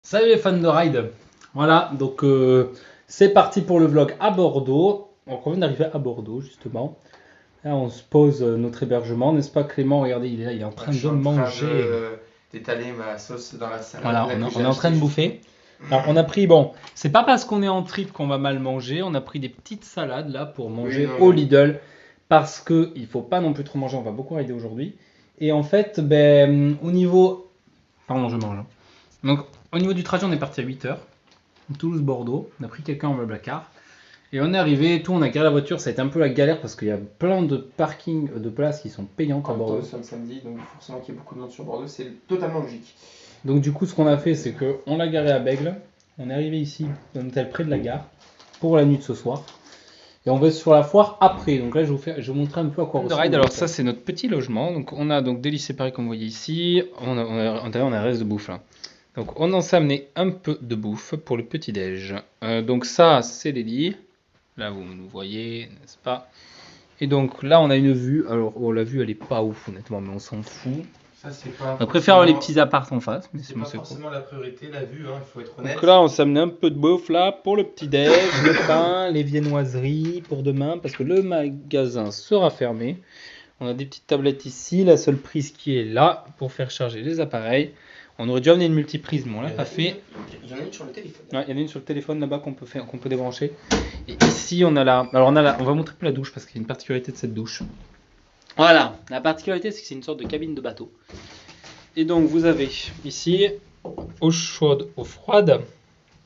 Salut les fans de ride. Voilà, donc c'est parti pour le vlog à Bordeaux. Donc on vient d'arriver à Bordeaux justement. Là on se pose notre hébergement, n'est-ce pas Clément? Regardez, il est là, il est en train de manger. D'étaler ma sauce dans la salade. Voilà, on est en train de bouffer. Alors on a pris, bon, c'est pas parce qu'on est en trip qu'on va mal manger. On a pris des petites salades là pour manger au Lidl. Parce qu'il faut pas non plus trop manger, on va beaucoup rider aujourd'hui. Et en fait, au niveau... Pardon, je mange. Donc au niveau du trajet, on est parti à 8h. Toulouse-Bordeaux. On a pris quelqu'un en meuble car. Et on est arrivé, on a garé la voiture. Ça a été un peu la galère parce qu'il y a plein de parkings, de places qui sont payantes à Bordeaux. Nous sommes samedi, donc forcément qu'il y a beaucoup de monde sur Bordeaux, c'est totalement logique. Donc du coup, ce qu'on a fait, c'est qu'on l'a garé à Bègle. On est arrivé ici, dans un hôtel près de la gare, pour la nuit de ce soir. Et on va sur la foire après. Donc là, je vais vous montrer un peu à quoi ressemble. Alors ça, c'est notre petit logement. Donc on a donc des lits séparés comme vous voyez ici. On a un reste de bouffe là. Donc on en s'est amené un peu de bouffe pour le petit déj. Donc ça, c'est les lits. Là, vous nous voyez, n'est-ce pas? Et donc là, on a une vue. Alors la vue, elle est pas ouf honnêtement, mais on s'en fout. Ça, c'est pas. On préfère les petits apparts en face. Mais c'est pas forcément la priorité, la vue, il faut être honnête. Donc là, on s'est amené un peu de bouffe là pour le petit déj, le pain, les viennoiseries pour demain parce que le magasin sera fermé. On a des petites tablettes ici, la seule prise qui est là pour faire charger les appareils. On aurait dû amener une multiprise, mais on l'a pas fait. Il y en a une sur le téléphone. Ouais, il y en a une sur le téléphone là-bas qu'on peut débrancher. Et ici, on a la. Alors on va montrer un peu la douche parce qu'il y a une particularité de cette douche. Voilà, la particularité c'est que c'est une sorte de cabine de bateau. Et donc vous avez ici eau chaude, eau froide.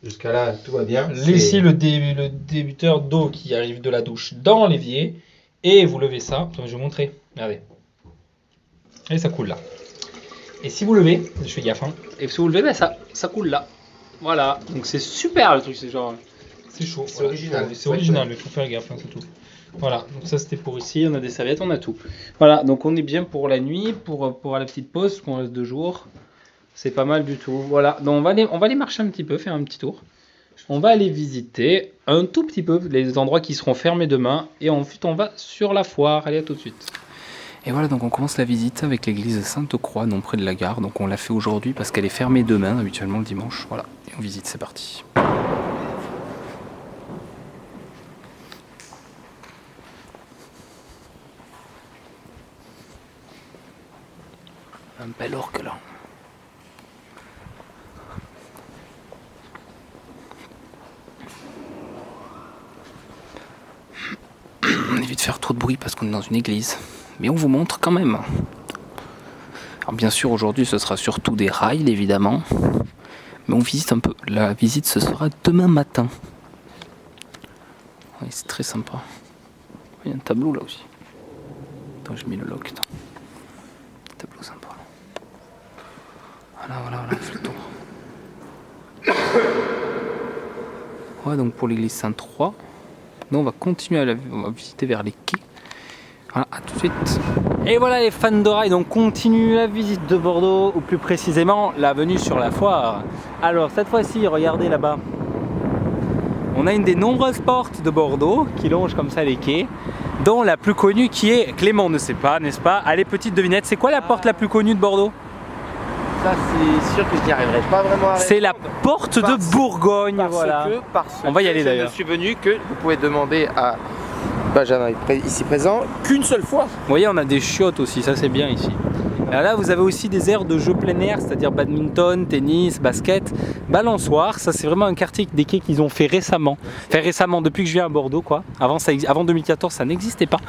Jusqu'à là, tout va bien. Ici le débuteur d'eau qui arrive de la douche dans l'évier. Et vous levez ça. Je vais vous montrer. Regardez. Et ça coule là. Et si vous levez, je fais gaffe. Hein, et si vous levez, ça coule là. Voilà. Donc c'est super le truc. C'est genre. C'est chaud. C'est original. C'est original. Il faut faire gaffe. Hein, c'est tout. Voilà, donc ça c'était pour ici, on a des serviettes, on a tout. Voilà, donc on est bien pour la nuit, pour la petite pause, parce qu'on reste 2 jours. C'est pas mal du tout. Voilà, donc on va aller marcher un petit peu, faire un petit tour. On va aller visiter un tout petit peu les endroits qui seront fermés demain. Et ensuite on va sur la foire. Allez, à tout de suite. Et voilà, donc on commence la visite avec l'église Sainte-Croix, non près de la gare. Donc on l'a fait aujourd'hui parce qu'elle est fermée demain, habituellement le dimanche. Voilà, et on visite, c'est parti. Un bel orgue là. On évite de faire trop de bruit parce qu'on est dans une église. Mais on vous montre quand même. Alors bien sûr aujourd'hui ce sera surtout des rails évidemment. Mais on visite un peu. La visite ce sera demain matin. Oui, c'est très sympa. Il y a un tableau là aussi. Attends, j'ai mis le lock. Attends. Tableau sympa. Voilà, on fait le tour. Ouais, donc pour l'église Sainte-Croix, nous on va continuer on va visiter vers les quais. Voilà, à tout de suite. Et voilà les fans de rail, donc continue la visite de Bordeaux, ou plus précisément la venue sur la foire. Alors cette fois-ci, regardez là-bas. On a une des nombreuses portes de Bordeaux qui longe comme ça les quais, dont la plus connue qui est, Clément ne sait pas, n'est-ce pas? Allez, petite devinette, c'est quoi la porte la plus connue de Bordeaux? Ça, c'est sûr que je n'y arriverai pas vraiment à C'est la porte de Bourgogne, voilà. On va y aller d'ailleurs. Je suis venu que vous pouvez demander à Benjamin ici présent qu'une seule fois. Vous voyez, on a des chiottes aussi, ça c'est bien ici. Alors là, vous avez aussi des aires de jeux plein air, c'est-à-dire badminton, tennis, basket, balançoire. Ça, c'est vraiment un quartier des quais qu'ils ont fait récemment. Fait récemment, depuis que je viens à Bordeaux, quoi. Avant 2014, ça n'existait pas.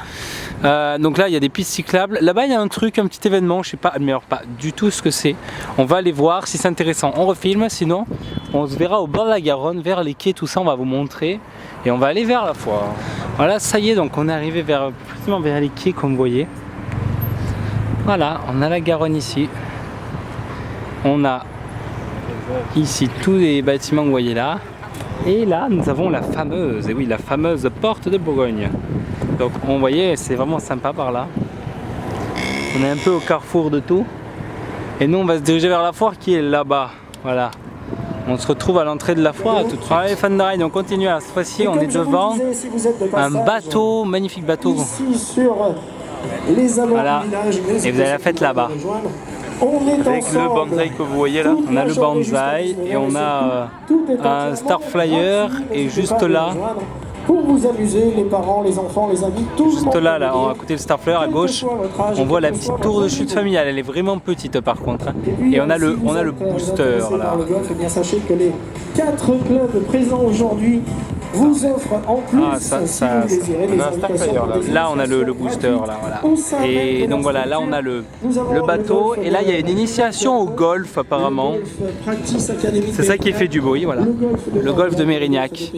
Donc là, il y a des pistes cyclables. Là-bas, il y a un truc, un petit événement, je sais pas, mais alors pas du tout ce que c'est. On va aller voir si c'est intéressant. On refilme, sinon, on se verra au bord de la Garonne, vers les quais, tout ça, on va vous montrer. Et on va aller vers la foire. Voilà, ça y est, donc on est arrivé précisément vers les quais, comme vous voyez. Voilà, on a la Garonne ici. On a ici tous les bâtiments que vous voyez là. Et là, nous avons la fameuse porte de Bourgogne. Donc, vous voyez, c'est vraiment sympa par là. On est un peu au carrefour de tout. Et nous, on va se diriger vers la foire qui est là-bas. Voilà. On se retrouve à l'entrée de la foire tout de suite. Allez, fans de rail, on continue. Cette fois-ci, on est devant un bateau, magnifique bateau. Ici sur les abords voilà. du village, et vous avez la fête là-bas. Avec le bonsaï que vous voyez là. On a le bonsaï et on a un Star Flyer et juste là. Pour vous amuser, les parents, les enfants, les amis, tout juste là, à côté de Star Flyer à gauche, on voit la petite tour de chute familiale. Elle est vraiment petite par contre. Et on a le booster là. Eh bien, sachez que les 4 clubs présents aujourd'hui vous offrent en plus, si vous désirez, des invitations. Là, on a le booster là, voilà. Et donc voilà, là on a le bateau. Et là, il y a une initiation au golf apparemment. C'est ça qui fait du bruit, voilà. Le golf de Mérignac.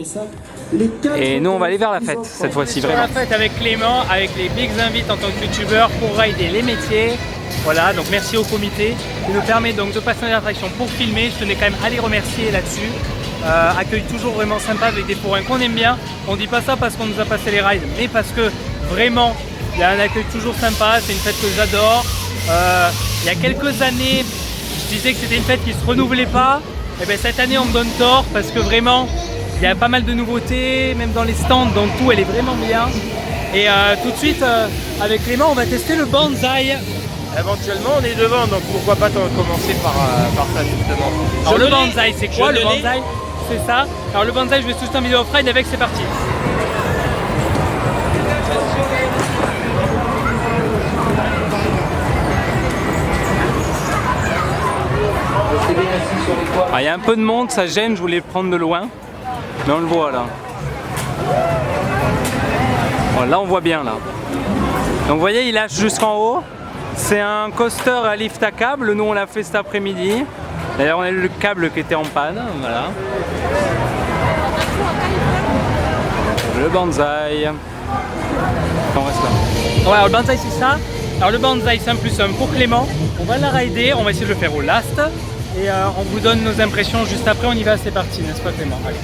Et nous on va aller vers la fête cette fois-ci vraiment. La fête avec Clément, avec les Bigs Invites en tant que youtubeur pour rider les métiers. Voilà, donc merci au comité qui nous permet donc de passer dans l'attraction pour filmer. Je tenais quand même à les remercier là-dessus. Accueil toujours vraiment sympa avec des forains qu'on aime bien. On dit pas ça parce qu'on nous a passé les rides, mais parce que vraiment il y a un accueil toujours sympa. C'est une fête que j'adore. Il y a quelques années, je disais que c'était une fête qui se renouvelait pas. Et bien cette année on me donne tort parce que vraiment il y a pas mal de nouveautés, même dans les stands, donc tout elle est vraiment bien. Et tout de suite avec Clément on va tester le bonsaï. Éventuellement on est devant, donc pourquoi pas commencer par ça justement. Alors le bonsaï c'est quoi? Le bonsaï c'est ça. Alors le bonsaï je vais tout un vidéo off-ride avec, c'est parti. Il y a un peu de monde, ça gêne, je voulais le prendre de loin. Mais on le voit là. Bon, là on voit bien là. Donc vous voyez il lâche jusqu'en haut. C'est un coaster à lift à câble. Nous on l'a fait cet après-midi. D'ailleurs on a eu le câble qui était en panne. Voilà. Le bonsaï. On reste là. Ouais, alors le bonsaï c'est ça. Alors le bonsaï c'est un plus un pour Clément. On va la rider, on va essayer de le faire au last. Et on vous donne nos impressions juste après, on y va, c'est parti, n'est-ce pas Clément? Allez.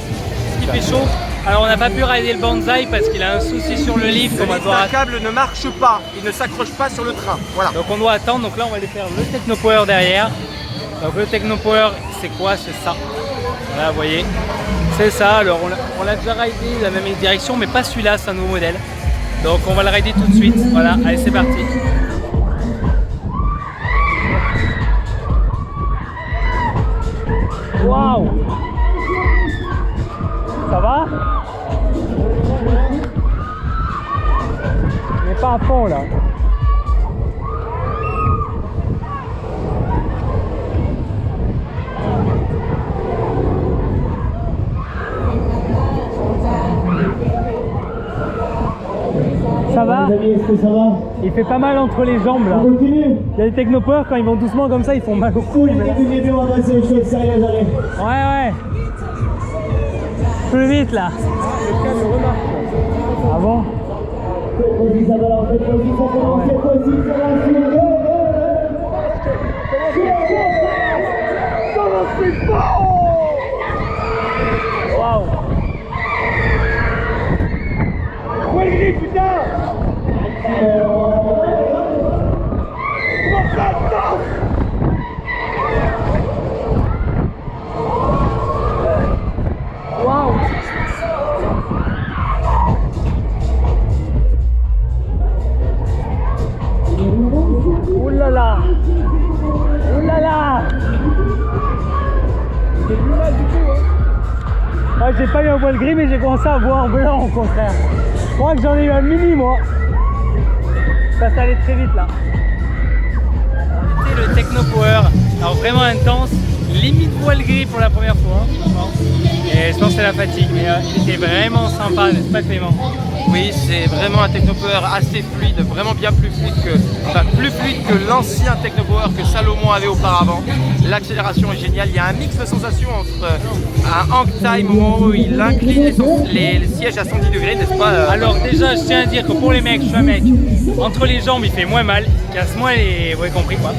Il fait chaud. Alors on n'a pas pu rider le bonsaï parce qu'il a un souci sur le lift. Le lift à câble ne marche pas, il ne s'accroche pas sur le train. Voilà. Donc on doit attendre, donc là on va aller faire le Technopower derrière. Donc le Technopower c'est quoi? C'est ça. Là vous voyez, c'est ça. Alors on l'a déjà ridé, la même direction, mais pas celui-là, c'est un nouveau modèle. Donc on va le rider tout de suite. Voilà, allez c'est parti. Waouh! Ça va? Mais pas à fond là. Ça va? Est-ce que ça va? Il fait pas mal entre les jambes là. On continue? Il y a des technopeurs quand ils vont doucement comme ça, ils font mal au cou. On va passer aux choses sérieuses, allez. Ouais. Plus vite là. Ah bon? Vas-y, ça va là, vas-y, ça commence, vas-y, ça va, Waouh! ouais, il est, putain! Waouh! Oulala! Oulala! C'est plus mal du tout, hein? Ouais, j'ai pas eu un voile gris, mais j'ai commencé à voir blanc au contraire. Je crois que j'en ai eu un mini, moi. Ça allait très vite là. C'était le Technopower. Alors vraiment intense, limite voile gris pour la première fois, franchement. Et je pense que c'est la fatigue, mais il était vraiment sympa, n'est-ce pas Clément? Oui, c'est vraiment un Technopower assez fluide, vraiment bien plus fluide que l'ancien Technopower que Salomon avait auparavant. L'accélération est géniale, il y a un mix de sensations entre un hang time au moment où il incline les sièges à 110 degrés, n'est-ce pas Alors déjà, je tiens à dire que pour les mecs, je suis un mec, entre les jambes il fait moins mal, il casse moins les... Vous avez compris quoi.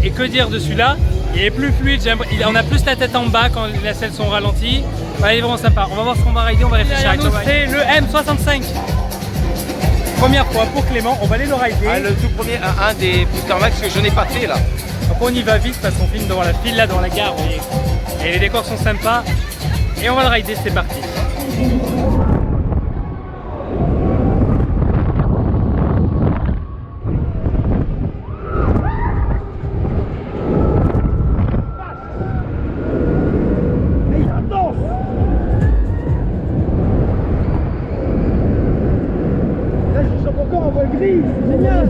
Et que dire de celui-là? Il est plus fluide, on a plus la tête en bas quand les selles sont ralenties. Ouais, il est vraiment sympa. On va voir ce qu'on va rider, on va réfléchir. C'est le M65. Première fois pour Clément, on va aller le rider. Le tout premier, un des Booster Max que je n'ai pas fait là. Donc on y va vite parce qu'on filme devant la file là, devant la gare. Et les décors sont sympas. Et on va le rider, c'est parti. batterie, génial.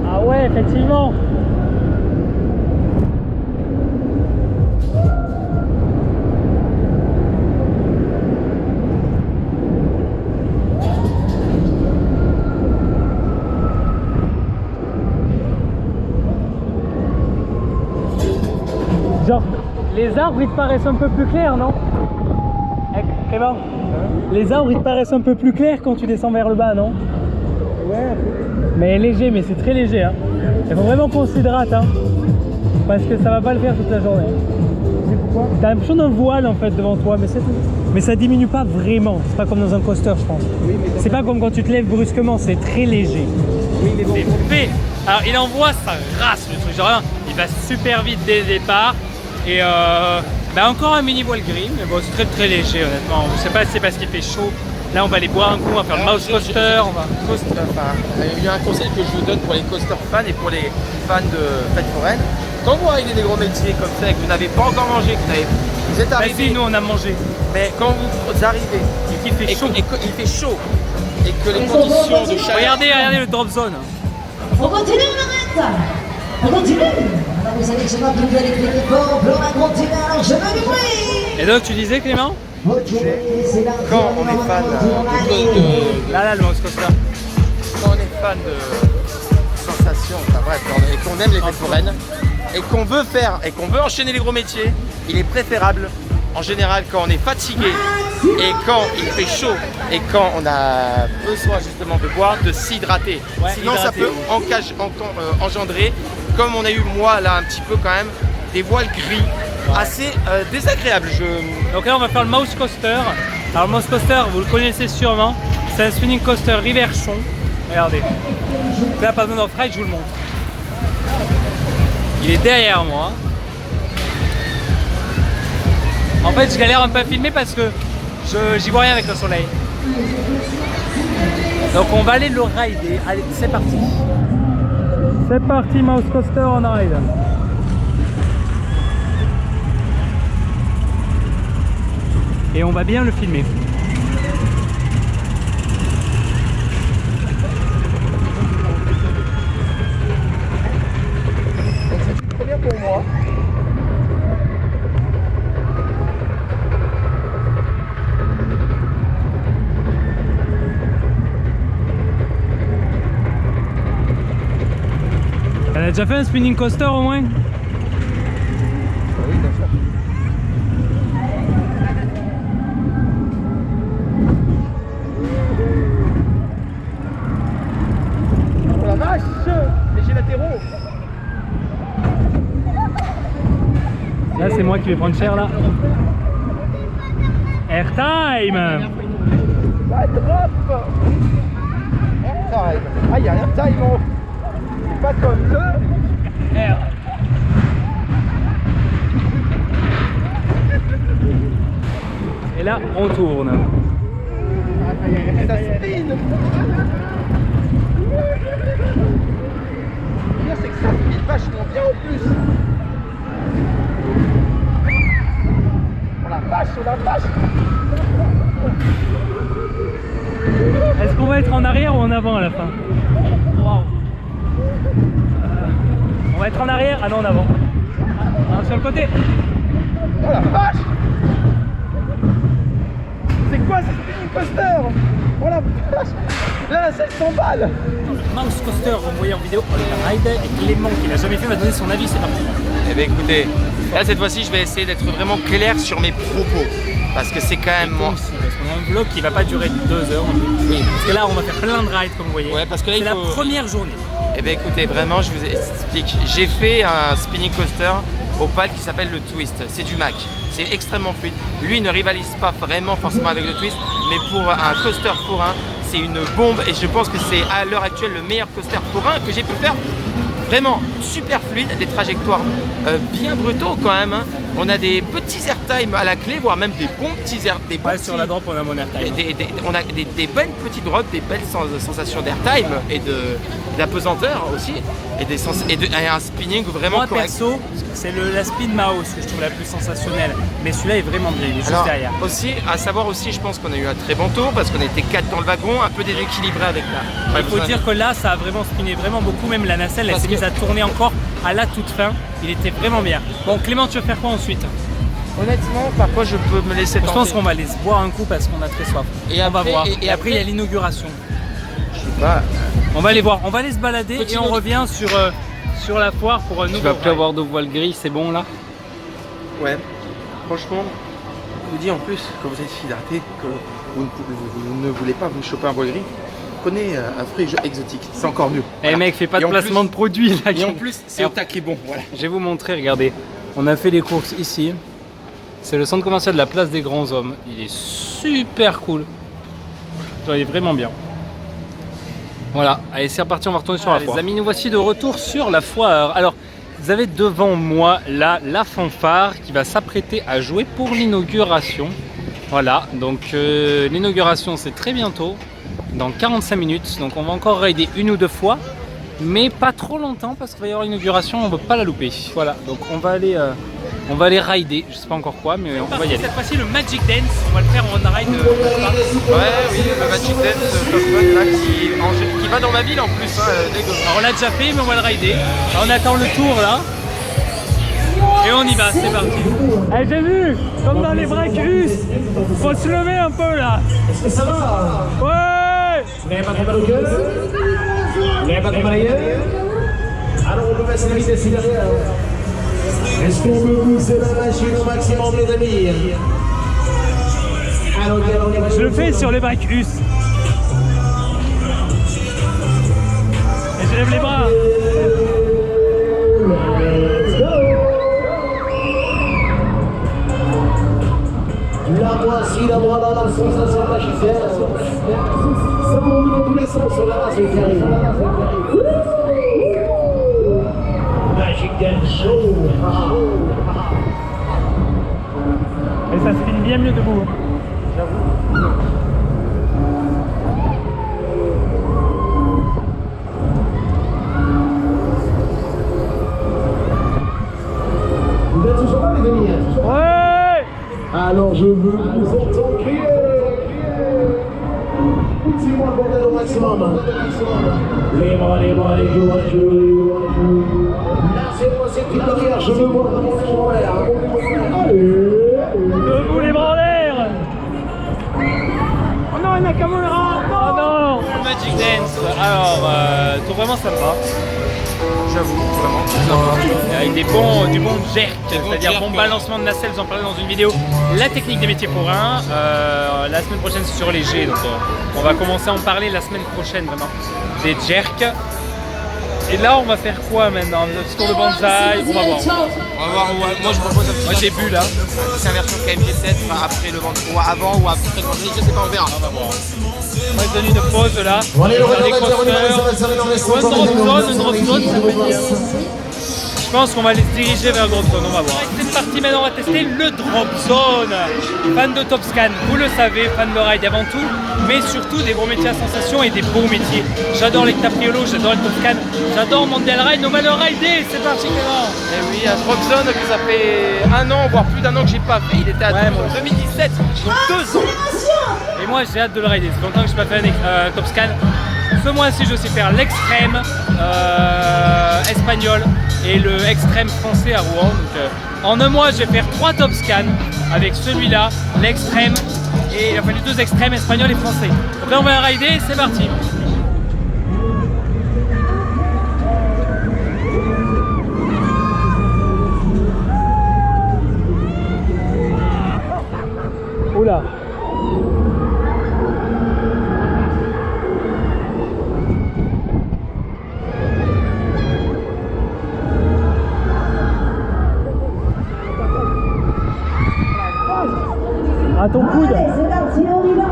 Ah ouais, effectivement. Genre, les arbres ils te paraissent un peu plus clairs, non? Clément, les arbres ils te paraissent un peu plus clairs quand tu descends vers le bas, non? Ouais, Mais léger, mais c'est très léger. Hein. Il faut vraiment qu'on s'hydrate, hein, parce que ça va pas le faire toute la journée. c'est pourquoi? T'as l'impression d'un voile en fait devant toi, mais c'est tout. Mais ça diminue pas vraiment. C'est pas comme dans un coaster, je pense. Oui, mais C'est pas comme quand tu te lèves brusquement, c'est très léger. oui, mais bon. C'est fait. Alors il envoie sa race le truc. Genre il va super vite dès le départ. Et bah, encore un mini voile gris, mais bon c'est très léger honnêtement. Je sais pas si c'est parce qu'il fait chaud. Là on va aller boire un coup, on va faire le mouse coaster. Il y a un conseil que je vous donne pour les coaster fans et pour les fans de fêtes foraines. Quand vous arrivez des gros métiers comme ça et que vous n'avez pas encore mangé, que vous êtes Bah arrivé, si, nous on a mangé. mais quand vous arrivez Et qu'il fait chaud. et qu'il fait chaud et que les conditions de chaleur... Regardez le drop zone. On continue, on arrête. On continue. Alors vous savez que c'est moi qui vous donne les clés fort, on va continuer, alors je veux du bruit. Et donc tu disais Clément? Quand on est fan Là le mouse coaster. quand on est fan de sensations, enfin bref, et qu'on aime les fêtes foraines et qu'on veut faire et qu'on veut enchaîner les gros métiers, il est préférable en général quand on est fatigué et quand il fait chaud et quand on a besoin justement de boire, de s'hydrater. Ouais, Sinon ça hydrater, peut engendrer, comme on a eu moi là un petit peu quand même, des voiles gris assez désagréables. Donc là on va faire le mouse coaster. Alors le mouse coaster vous le connaissez sûrement. C'est un spinning coaster Riverchon. Regardez. Là pas besoin d'off-ride, je vous le montre. Il est derrière moi. En fait je galère un peu à filmer parce que j'y vois rien avec le soleil. Donc on va aller le rider. Allez, c'est parti. C'est parti mouse coaster on ride. Et on va bien le filmer. Très bien pour moi. Elle a déjà fait un spinning coaster au moins? Oui, bien sûr. Oh la vache, léger latéraux. Là c'est moi qui vais prendre cher là. Airtime. La drop. Airtime. Ah, il y a Airtime en haut. C'est pas comme le... Air. Et là on tourne. Ça spin. Le pire c'est que ça spin vachement bien en plus. Oh la vache. Est-ce qu'on va être en arrière ou en avant à la fin? Wow. On va être en arrière? Ah non, en avant. Ah, sur le côté. Oh la vache. C'est quoi ce spinning coaster? Oh la vache. Là c'est 100 balles. Mouse coaster, vous voyez en vidéo, on le ride et Clément qui l'a jamais fait va donner son avis, c'est parti. Eh bien écoutez, là cette fois-ci je vais essayer d'être vraiment clair sur mes propos. Parce que c'est quand même moi. Parce qu'on a un vlog qui va pas durer 2 heures. Oui. Parce que là on va faire plein de rides comme vous voyez. Ouais, parce que là, c'est il la faut- première journée. Eh bien écoutez, vraiment je vous explique. J'ai fait un spinning coaster au pad qui s'appelle le Twist. C'est du Mac. C'est extrêmement fluide. Lui ne rivalise pas vraiment forcément avec le Twist, mais pour un coaster forain, c'est une bombe et je pense que c'est à l'heure actuelle le meilleur coaster forain que j'ai pu faire. Vraiment super fluide, des trajectoires bien brutaux quand même. Hein. On a des petits airtime à la clé, voire même des bons petits airtime. Ouais, sur la drop, on a mon airtime. On a des belles petites drops, des belles sensations d'airtime et d'apesanteur aussi. Et un spinning vraiment Moi, correct. perso, c'est la Speed Maos que je trouve la plus sensationnelle. Mais celui-là est vraiment bien, il est juste derrière. Aussi, à savoir aussi, je pense qu'on a eu un très bon tour parce qu'on était 4 dans le wagon, un peu déséquilibré avec la. Il faut dire que là, ça a vraiment spiné vraiment beaucoup. Même la nacelle, elle s'est mise à tourner encore à la toute fin. Il était vraiment bien. Bon, Clément, tu veux faire quoi ensuite? Honnêtement, par quoi je peux me laisser tenter? Je pense qu'on va aller se boire un coup parce qu'on a très soif. Et on va après- voir. et Et après, il y a après- l'inauguration. Je sais pas. On va aller voir. On va aller se balader Petit et on nouveau- revient sur la foire pour un Il nouveau. va plus avoir de voile gris, c'est bon là? Ouais, franchement, je vous dis en plus que vous êtes hydraté, que vous ne voulez pas vous choper un voile gris, prenez un fruit exotique, c'est encore mieux. Eh mec, fais pas Et de en placement plus- de produit là. Et en plus, c'est au taquet bon, voilà. Je vais vous montrer, regardez. On a fait les courses ici. C'est le centre commercial de la place des grands hommes. Il est super cool. Genre, il est vraiment bien. Voilà, allez c'est reparti, on va retourner sur la foire. Les amis, nous voici de retour sur la foire. Alors, vous avez devant moi là la fanfare qui va s'apprêter à jouer pour l'inauguration. Voilà, donc l'inauguration c'est très bientôt, dans 45 minutes. Donc on va encore rider une ou deux fois, mais pas trop longtemps parce qu'il va y avoir l'inauguration, on ne veut pas la louper. Voilà, donc on va aller rider, je sais pas encore quoi, mais on va y aller. Cette fois-ci, le Magic Dance, on va le faire en ride. Ouais, oui, le Magic Dance Top là, qui va dans ma ville en plus, hein, Alors, on l'a déjà fait, mais on va le rider. Alors, on attend le tour là. Et on y va, c'est parti. Eh, j'ai vu, comme dans les breaks russes, faut se lever un peu là. Est-ce que ça va? Ouais. Vous n'avez pas trop mal au cœur? Vous n'avez pas trop mal ailleurs? Alors on peut passer la vitesse derrière. Est-ce qu'on peut pousser la machine au maximum les amis? Alors, Je le fais sur les breaks russes. Et je lève les bras. La voici, la voilà, la sensation magique. Ça monte dans tous les sens sur la race qui arrive. Magic Dance Show. Et ça se finit bien mieux debout. Vous êtes toujours là les amis? Ouais. Alors je veux vous entendre crier. Poussez-moi le bordel au maximum. Les bras, les joueurs, Là c'est moi, c'est une barrière, je veux voir comment on est en l'air. Allez. Debout les bras en l'air. Oh non, il n'a qu'à me le rendre. Oh non. Magic Dance, alors tout vraiment sympa. J'avoue, vraiment. Avec du bon jerk, c'est-à-dire bon balancement de nacelle, vous en parlez dans une vidéo. La technique des métiers forains, la semaine prochaine c'est sur les jets, donc on va commencer à en parler la semaine prochaine vraiment. Des jerks. Et là on va faire quoi maintenant? Le petit tour de bonsaï, on va voir. On va voir, moi je propose un petit. Moi j'ai bu là. C'est la version KMG7, après le ventre, ou avant ou après le ventre, je sais pas, on verra. On va voir. On va se donner une pause là. Bon, allez, On va faire des crosseurs. une drop zone, ça peut être bien. Je pense qu'on va aller se diriger vers le drop zone, on va voir. C'est parti, maintenant on va tester le drop zone. Fan de Topscan, vous le savez, fan de ride avant tout, mais surtout des gros métiers à sensation et des beaux métiers. J'adore les Capriolo, j'adore les Topscan, j'adore Mondial Ride, on va le rider, c'est parti Clément. Et oui, un drop zone que ça fait un an, voire plus d'un an que j'ai pas fait, il était à Ouais, moi. 2017, donc 2 ans. Et moi j'ai hâte de le rider, c'est longtemps que je n'ai pas fait un Topscan. Ce mois-ci je sais faire l'extrême espagnol et le extrême français à Rouen. Donc, en un mois je vais faire 3 Topscan avec celui-là, l'extrême et enfin les 2 extrêmes espagnols et français. Donc là on va rider, c'est parti. Oula. À ton coude. C'est parti, on y va.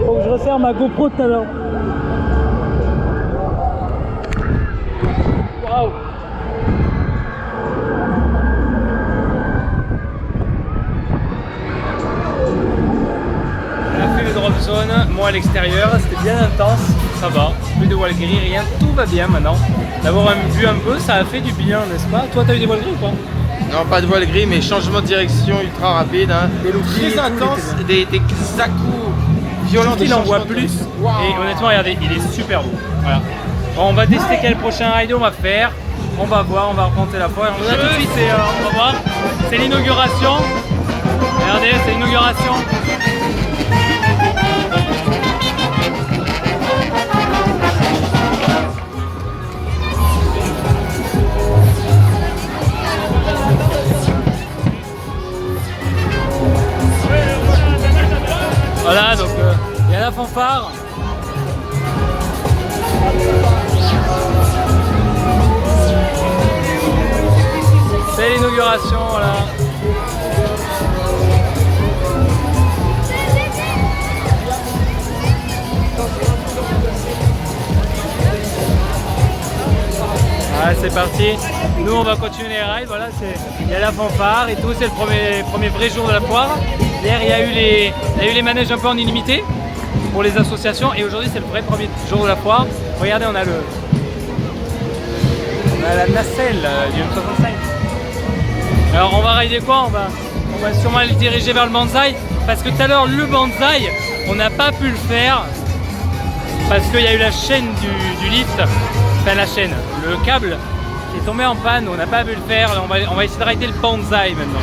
Faut que je resserre ma GoPro tout à l'heure. Waouh! On a fait le drop zone, moi à l'extérieur, c'était bien intense, ça va, plus de voiles gris, rien, tout va bien maintenant. D'avoir vu un peu, ça a fait du bien, n'est-ce pas? Toi, t'as eu des voiles gris ou pas? Non, pas de voile gris, mais changement de direction ultra rapide. Hein. Des loopings, très intenses, des à-coups violents. Il en voit plus. Wow. Et honnêtement, regardez, il est super beau. Voilà. Bon, on va tester quel prochain ride on va faire. On va voir, on va remonter la fois. Là, tout de suite, on va voir. C'est l'inauguration. Regardez, c'est l'inauguration. Voilà, donc il y a la fanfare. C'est l'inauguration, voilà. Voilà, c'est parti. Nous, on va continuer les rides. Voilà, il y a la fanfare et tout. C'est le premier vrai jour de la foire. Hier, il y a eu les manèges un peu en illimité pour les associations. Et aujourd'hui, c'est le vrai premier jour de la foire. Regardez, on a la nacelle du M65. Alors, on va rider quoi? On va sûrement aller diriger vers le bonsaï. Parce que tout à l'heure, le bonsaï, on n'a pas pu le faire. Parce qu'il y a eu la chaîne du lift. Enfin, la chaîne, le câble qui est tombé en panne. On n'a pas pu le faire. On va essayer de rider le bonsaï maintenant.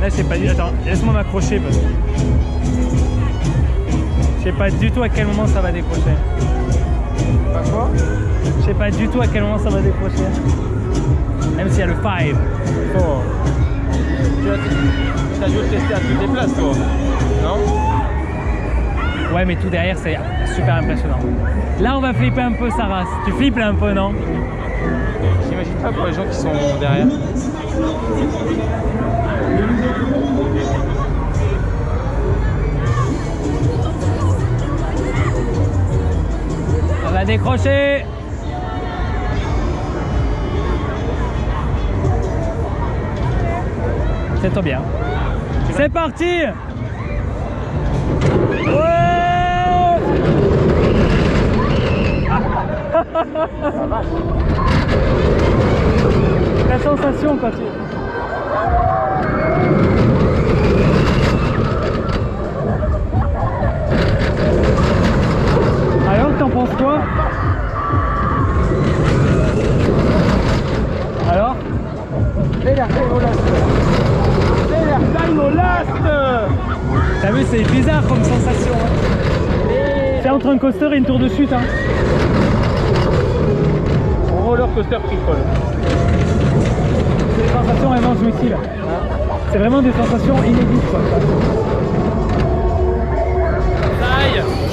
Là, je sais pas du tout. Attends, laisse-moi m'accrocher parce que je sais pas du tout à quel moment ça va décrocher. Pas quoi? Je sais pas du tout à quel moment ça va décrocher. Même s'il y a le 5, 4. T'as dû le tester à toutes les places, toi? Non? Ouais, mais tout derrière, c'est super impressionnant. Là, on va flipper un peu sa race. Tu flippes là un peu, non? J'imagine pas pour les gens qui sont derrière. On va décrocher. C'est trop bien. C'est parti. Ouais. La sensation quand tu... Alors, t'en penses quoi? Alors? T'as vu, c'est bizarre comme sensation. Hein. C'est entre un coaster et une tour de chute. Hein. Roller coaster fricole. C'est des sensations vraiment jouissives. C'est vraiment des sensations inédites. Quoi.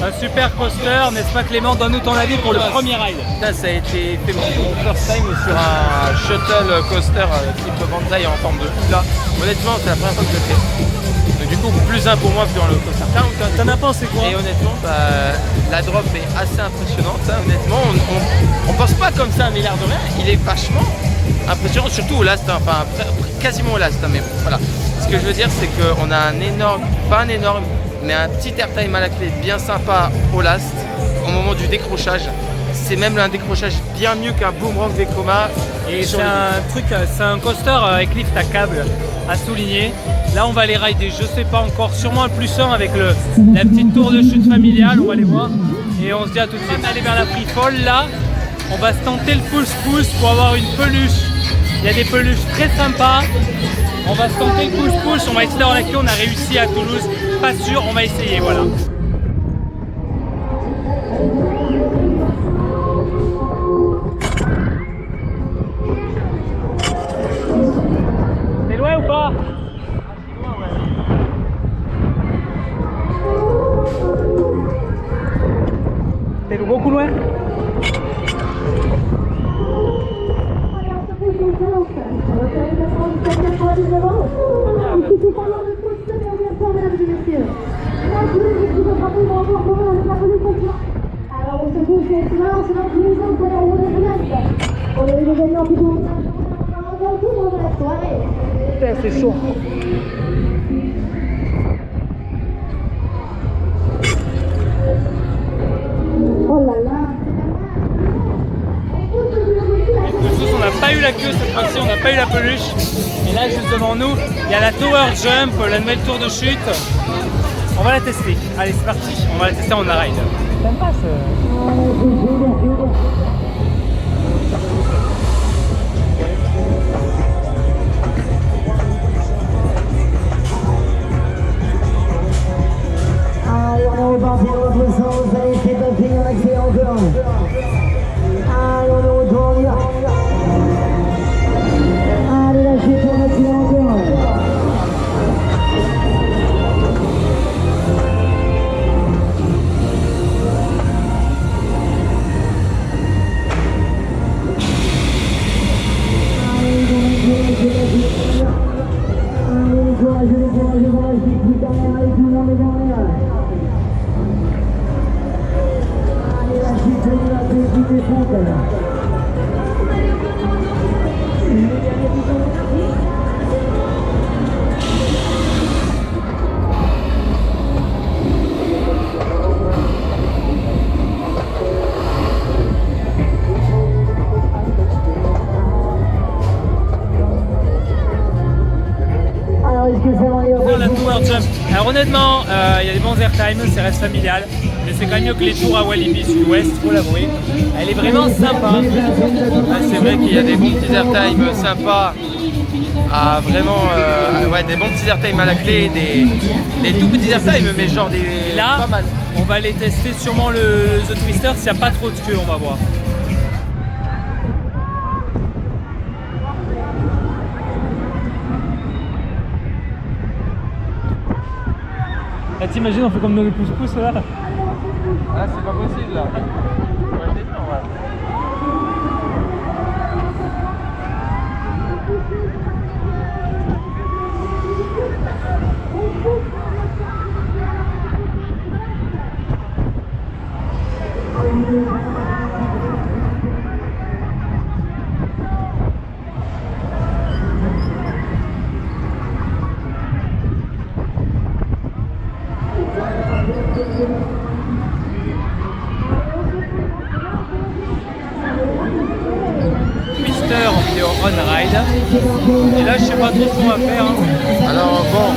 Un super coaster, n'est-ce pas Clément? Donne-nous ton avis pour le premier ride. Ça a été fait mon first time sur un shuttle coaster type bonsaï en forme de là. Honnêtement, c'est la première fois que je le fais. Donc, du coup, plus un pour moi que dans le coaster. T'en as pensé quoi? Et honnêtement, la drop est assez impressionnante. Hein. Honnêtement, on pense pas comme ça à un milliard de rien. Il est vachement impressionnant, surtout au last, hein. Enfin quasiment au last. Hein, mais voilà. Ce que je veux dire, c'est qu'on a un énorme, pas un énorme, mais un petit airtime à la clé bien sympa au last, au moment du décrochage. C'est même un décrochage bien mieux qu'un boomerang Vekoma. Et c'est un coaster avec lift à câble à souligner. Là, on va aller rider, je sais pas encore, sûrement un plus 1 avec la petite tour de chute familiale, on va aller voir. Et on se dit à tout de suite, on va aller vers la free fall. Là, on va se tenter le pouce-pouce pour avoir une peluche. Il y a des peluches très sympas. On va se tenter le pouce-pouce, on va essayer d'avoir la queue, on a réussi à Toulouse. Pas sûr, on va essayer, voilà. amusement. Ici, c'est pas le coaster de l'ouverture, mesdames et messieurs. La police qui va frapper dans le corps commun avec la police complète. Alors, on se bouge les mains, on se lance les autres pour la roue de fenêtre. On est les événements qui tournent un bon tour de la soirée. Putain, c'est chaud. Oh là là. On n'a pas eu la queue cette fois-ci, on n'a pas eu la peluche. Et là, juste devant nous, il y a la Tower Jump, la nouvelle tour de chute. On va la tester. Allez, c'est parti. On va la tester en ride. T'aimes pas ça? Allez, on est reparti dans l'autre sens, allez, c'est pas fini, on accélère encore. Allez, on est retour, on y va. Allez, la chute, on accélère encore. La Tower Jump. Alors honnêtement, il y a des bons airtime, ça reste familial, mais c'est quand même mieux que les tours à Walibi Sud-Ouest, faut l'avouer. Elle est vraiment sympa. C'est vrai qu'il y a des bons petits airtime sympas, vraiment ouais, des bons petits airtime à la clé, des tout petits airtime, mais genre des Là, pas mal. on va aller tester sûrement le The Twister s'il n'y a pas trop de queue, on va voir. Là, t'imagines, on fait comme dans le pouce-pouce là. Ah, c'est pas possible là. Ouais, c'est bien, ouais. Twister en vidéo on-ride. Et là, je sais pas trop ce qu'on va faire. Hein. Alors bon,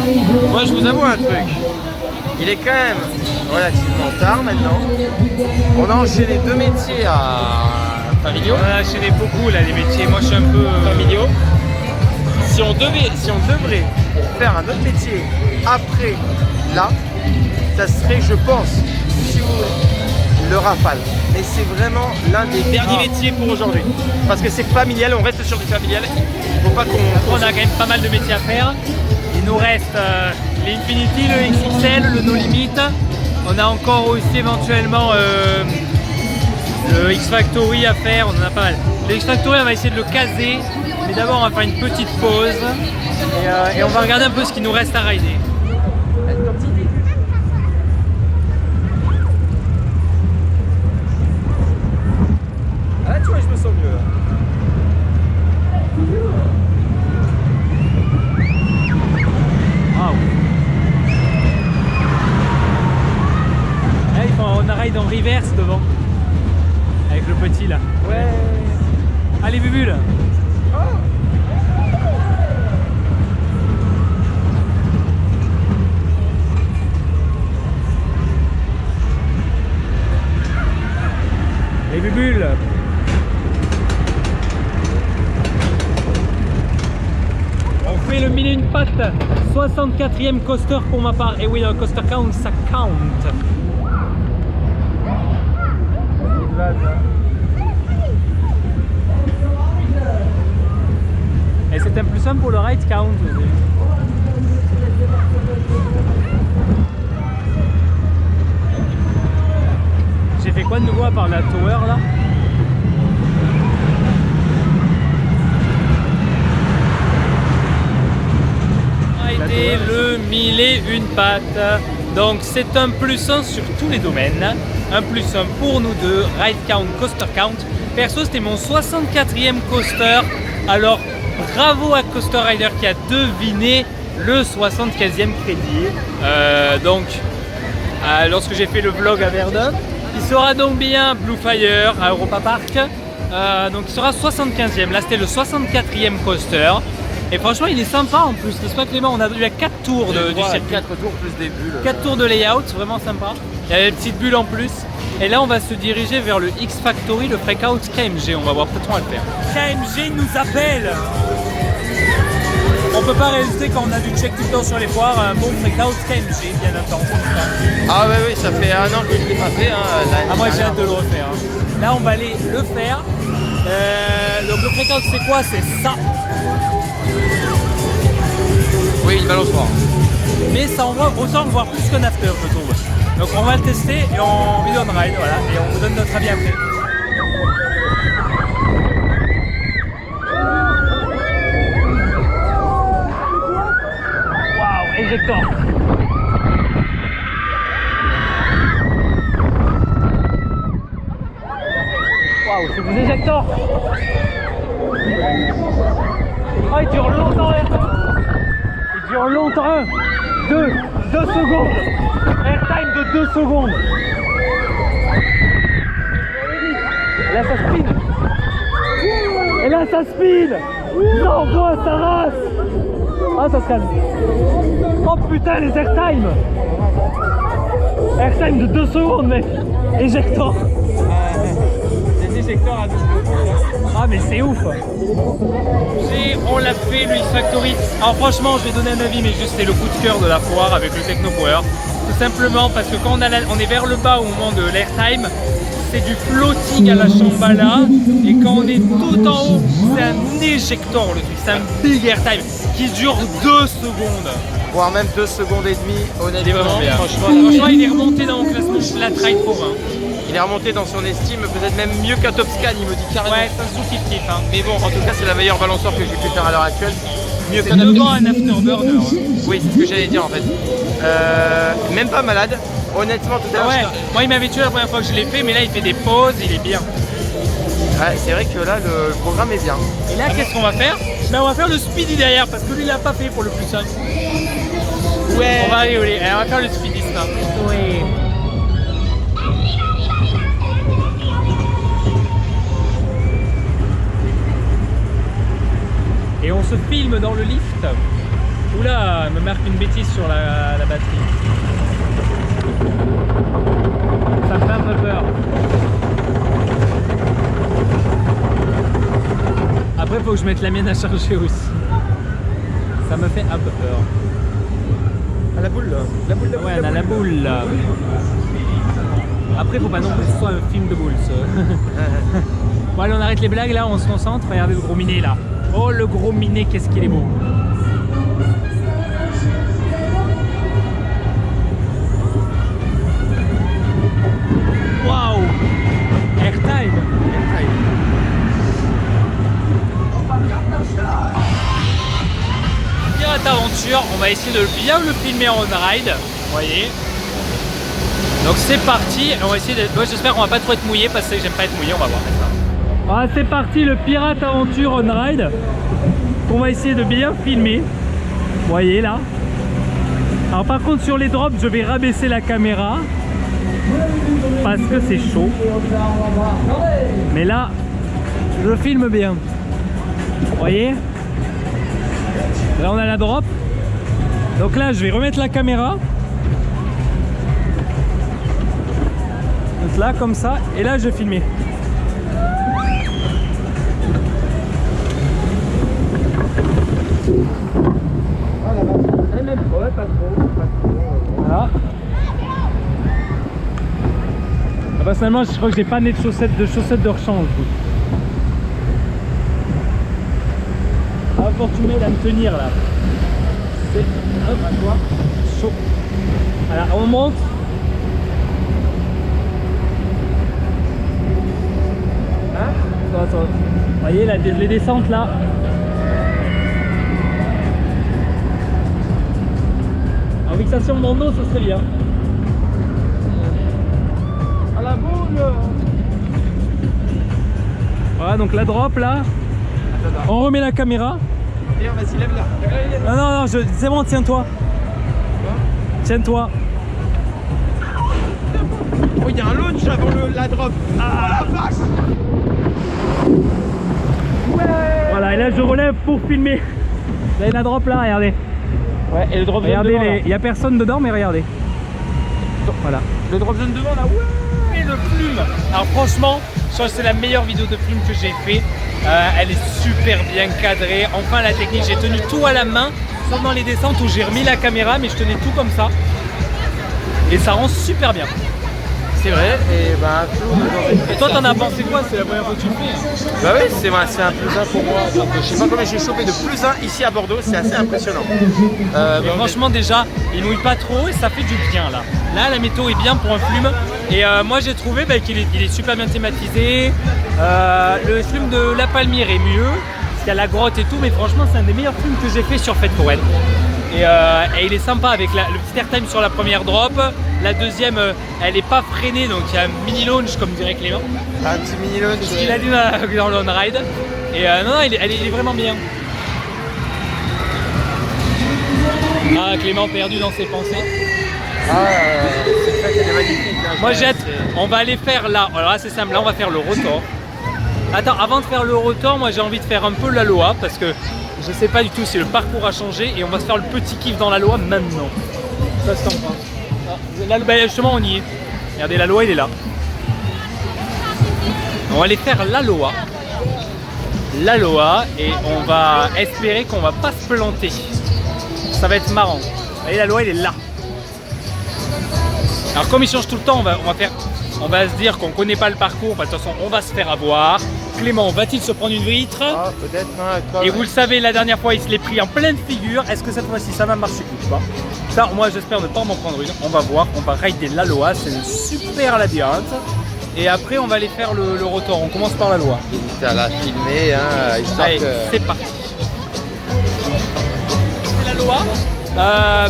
moi je vous avoue un truc. Il est quand même relativement tard maintenant. On a enchaîné 2 métiers à familiaux. On a enchaîné beaucoup là, les métiers. Moi, je suis un peu familiaux. Si on devrait faire un autre métier après là, ça serait, je pense, si vous voulez, le Rafale. Et c'est vraiment l'un des derniers métiers pour aujourd'hui. Parce que c'est familial, on reste sur du familial. Faut pas qu'on... On a quand même pas mal de métiers à faire. Il nous reste l'Infinity, le XXL, le No Limit. On a encore aussi éventuellement le X-Factory à faire, on en a pas mal. Le X-Factory, on va essayer de le caser. Mais d'abord, on va faire une petite pause. Et on va regarder un peu ce qu'il nous reste à rider. Ah, tu vois, je me sens mieux là. Waouh. Là, on a ride en reverse devant. Avec le petit là. Ouais. Allez, Bubule. Les bubules. On fait le mille et une pattes. 64e coaster pour ma part. Et oui, dans le coaster count, ça count. Et c'est un plus 1 pour le ride count aussi. J'ai fait quoi de nouveau à part la tower là? mille et une pattes. Donc c'est un +1 sur tous les domaines. Un +1 pour nous deux. Ride count, coaster count. Perso, c'était mon 64e coaster. Alors bravo à Coaster Rider qui a deviné le 75e crédit. Lorsque j'ai fait le vlog à Verdun, il sera donc bien Blue Fire à Europa Park. Donc il sera 75e. Là c'était le 64e coaster. Et franchement il est sympa en plus. N'est-ce pas Clément? On a eu 4 tours du circuit. 4 tours plus des bulles. 4 tours de layout, vraiment sympa. Il y a des petites bulles en plus. Et là on va se diriger vers le X Factory, le breakout KMG. On va voir peut-être on va le faire. KMG nous appelle. On peut pas résister quand on a du check tout le temps sur les foires, un bon breakout KMG bien intense. Ah ouais, oui, ça fait 1 an que je ne l'ai pas fait. Moi j'ai hâte de le refaire. Là on va aller le faire. Donc le breakout c'est quoi? C'est ça. Oui, une balançoire. Mais ça envoie autant voir plus qu'un after je trouve. Donc on va le tester et on vidéo on ride, voilà, et on vous donne notre avis après. Waouh, éjecteur. Waouh, c'est des éjecteurs. Oh, il dure longtemps, il dure longtemps. 2 secondes. Airtime de 2 secondes. Et là ça spin. Et là ça spin. Non, quoi, ça rase. Ah, ça se calme. Oh putain, les airtime. Airtime de 2 secondes, mec. Éjecteur. Des éjecteurs à 2 secondes. Ah, mais c'est ouf. On l'a fait, le X Factory. Alors franchement, je vais donner un avis, mais juste c'est le coup de cœur de la foire avec le Techno Power. Tout simplement parce que quand on est vers le bas au moment de l'airtime, c'est du floating à la Shambhala. Et quand on est tout en haut, c'est un éjecteur le truc. C'est un big airtime qui dure 2 secondes. Voire même 2 secondes et demie, honnêtement. Vraiment bien. Franchement, il est remonté dans mon classement Flat Ride pour 1. Il est remonté dans son estime, peut-être même mieux qu'un Top Scan, il me dit carrément. Ouais, ça se joue kiff. Hein. Mais bon, en tout cas, c'est la meilleure balançoire que j'ai pu faire à l'heure actuelle. Mieux C'est qu'un devant un afterburner. Hein. Oui, c'est ce que j'allais dire en fait. Même pas malade. Honnêtement, tout à l'heure. Ouais, moi il m'avait tué la première fois que je l'ai fait, mais là il fait des pauses, il est bien. Ouais, c'est vrai que là, le programme est bien. Et là, qu'est-ce qu'on va faire? Ben, on va faire le speedy derrière, parce que lui il l'a pas fait pour le plus simple. Ouais. On va aller, on va faire le speedy ça. Oui. Et on se filme dans le lift. Oula, elle me marque une bêtise sur la batterie. Ça me fait un peu peur. Après, il faut que je mette la mienne à charger aussi. Ça me fait un peu peur. Ah, la boule là. La boule, ouais, on a la boule là. Après, faut pas non plus que ce soit un film de boules. Bon, allez, on arrête les blagues là, on se concentre. Regardez le gros minet là. Oh, le gros minet, qu'est-ce qu'il est beau. Waouh! Airtime! Pirate Aventure, on va essayer de bien le filmer en ride, vous voyez. Donc c'est parti, on va essayer de... Ouais, j'espère qu'on va pas trop être mouillé parce que j'aime pas être mouillé, on va voir. Ah, c'est parti, le Pirate Aventure on ride. On va essayer de bien filmer, vous voyez là. Alors par contre sur les drops, je vais rabaisser la caméra parce que c'est chaud. Mais là, je filme bien. Vous voyez? Là on a la drop. Donc là je vais remettre la caméra. Donc là comme ça. Et là je vais filmer. Voilà. Ah, personnellement je crois que j'ai pas né de chaussettes de rechange. Pour tu mets à me tenir là. C'est hop à toi. Chaud. Alors on monte. Hein? Attends. Vous voyez là, les descentes là. En fixation bandeau, ça serait bien. À la boule. Voilà, donc la drop là. On remet la caméra. Viens, vas-y, lève-la. Non, non, non, c'est bon, tiens-toi. Tiens-toi. Oh, il y a un launch avant la drop. Ah la vache. Voilà, et là je relève pour filmer. Là, il y a la drop là, regardez. Ouais, et le drop zone Regardez, devant, là. il n'y a personne dedans, mais regardez. Voilà. Le drop zone devant là, ouais. Et le plume. Alors franchement, je pense que c'est la meilleure vidéo de plume que j'ai fait. Elle est super bien cadrée. Enfin la technique, j'ai tenu tout à la main, sauf dans les descentes où j'ai remis la caméra, mais je tenais tout comme ça. Et ça rend super bien. C'est vrai, et bah Et toi, t'en as pensé quoi? C'est la première fois que tu le fais. bah oui, c'est un plus 1 pour moi. Donc, je sais pas combien j'ai chopé de plus 1 ici à Bordeaux, c'est assez impressionnant. Mais franchement déjà, il mouille pas trop et ça fait du bien là. Là la météo est bien pour un flume. Et moi j'ai trouvé qu'il est super bien thématisé. Le flume de La Palmyre est mieux, parce qu'il y a la grotte et tout, mais franchement c'est un des meilleurs flumes que j'ai fait sur Fête Foraine. Et il est sympa avec le petit airtime sur la première drop. La deuxième, elle est pas freinée, donc il y a un mini launch comme dirait Clément. Un petit mini launch. Ce qu'il a dit dans le on-ride. Et non, non, il est vraiment bien. Ah, Clément perdu dans ses pensées. C'est vrai qu'elle est magnifique. Hein, Moi j'ai hâte, on va aller faire là, alors là c'est simple, là on va faire le rotor. Attends, avant de faire le rotor, moi j'ai envie de faire un peu la Loa parce que je sais pas du tout si le parcours a changé et on va se faire le petit kiff dans la Loa maintenant. Ça se t'en Là, bah, justement on y est. Regardez, la Loa il est là. On va aller faire la Loa. La Loa et on va espérer qu'on va pas se planter. Ça va être marrant. Et la Loa il est là. Alors comme il change tout le temps, on va se dire qu'on connaît pas le parcours, bah, de toute façon on va se faire avoir. Clément va-t-il se prendre une vitre? Ah, peut-être, non. Et vous le savez, la dernière fois il se l'est pris en pleine figure. Est-ce que cette fois-ci ça va marcher ou pas? Ça, moi j'espère ne pas m'en prendre une. On va voir, on va rider la Loa, c'est une super labyrinthe. Et après on va aller faire le rotor, on commence par la Loa. T'as la filmé, hein, histoire Allez, que... c'est parti. C'est la Loa.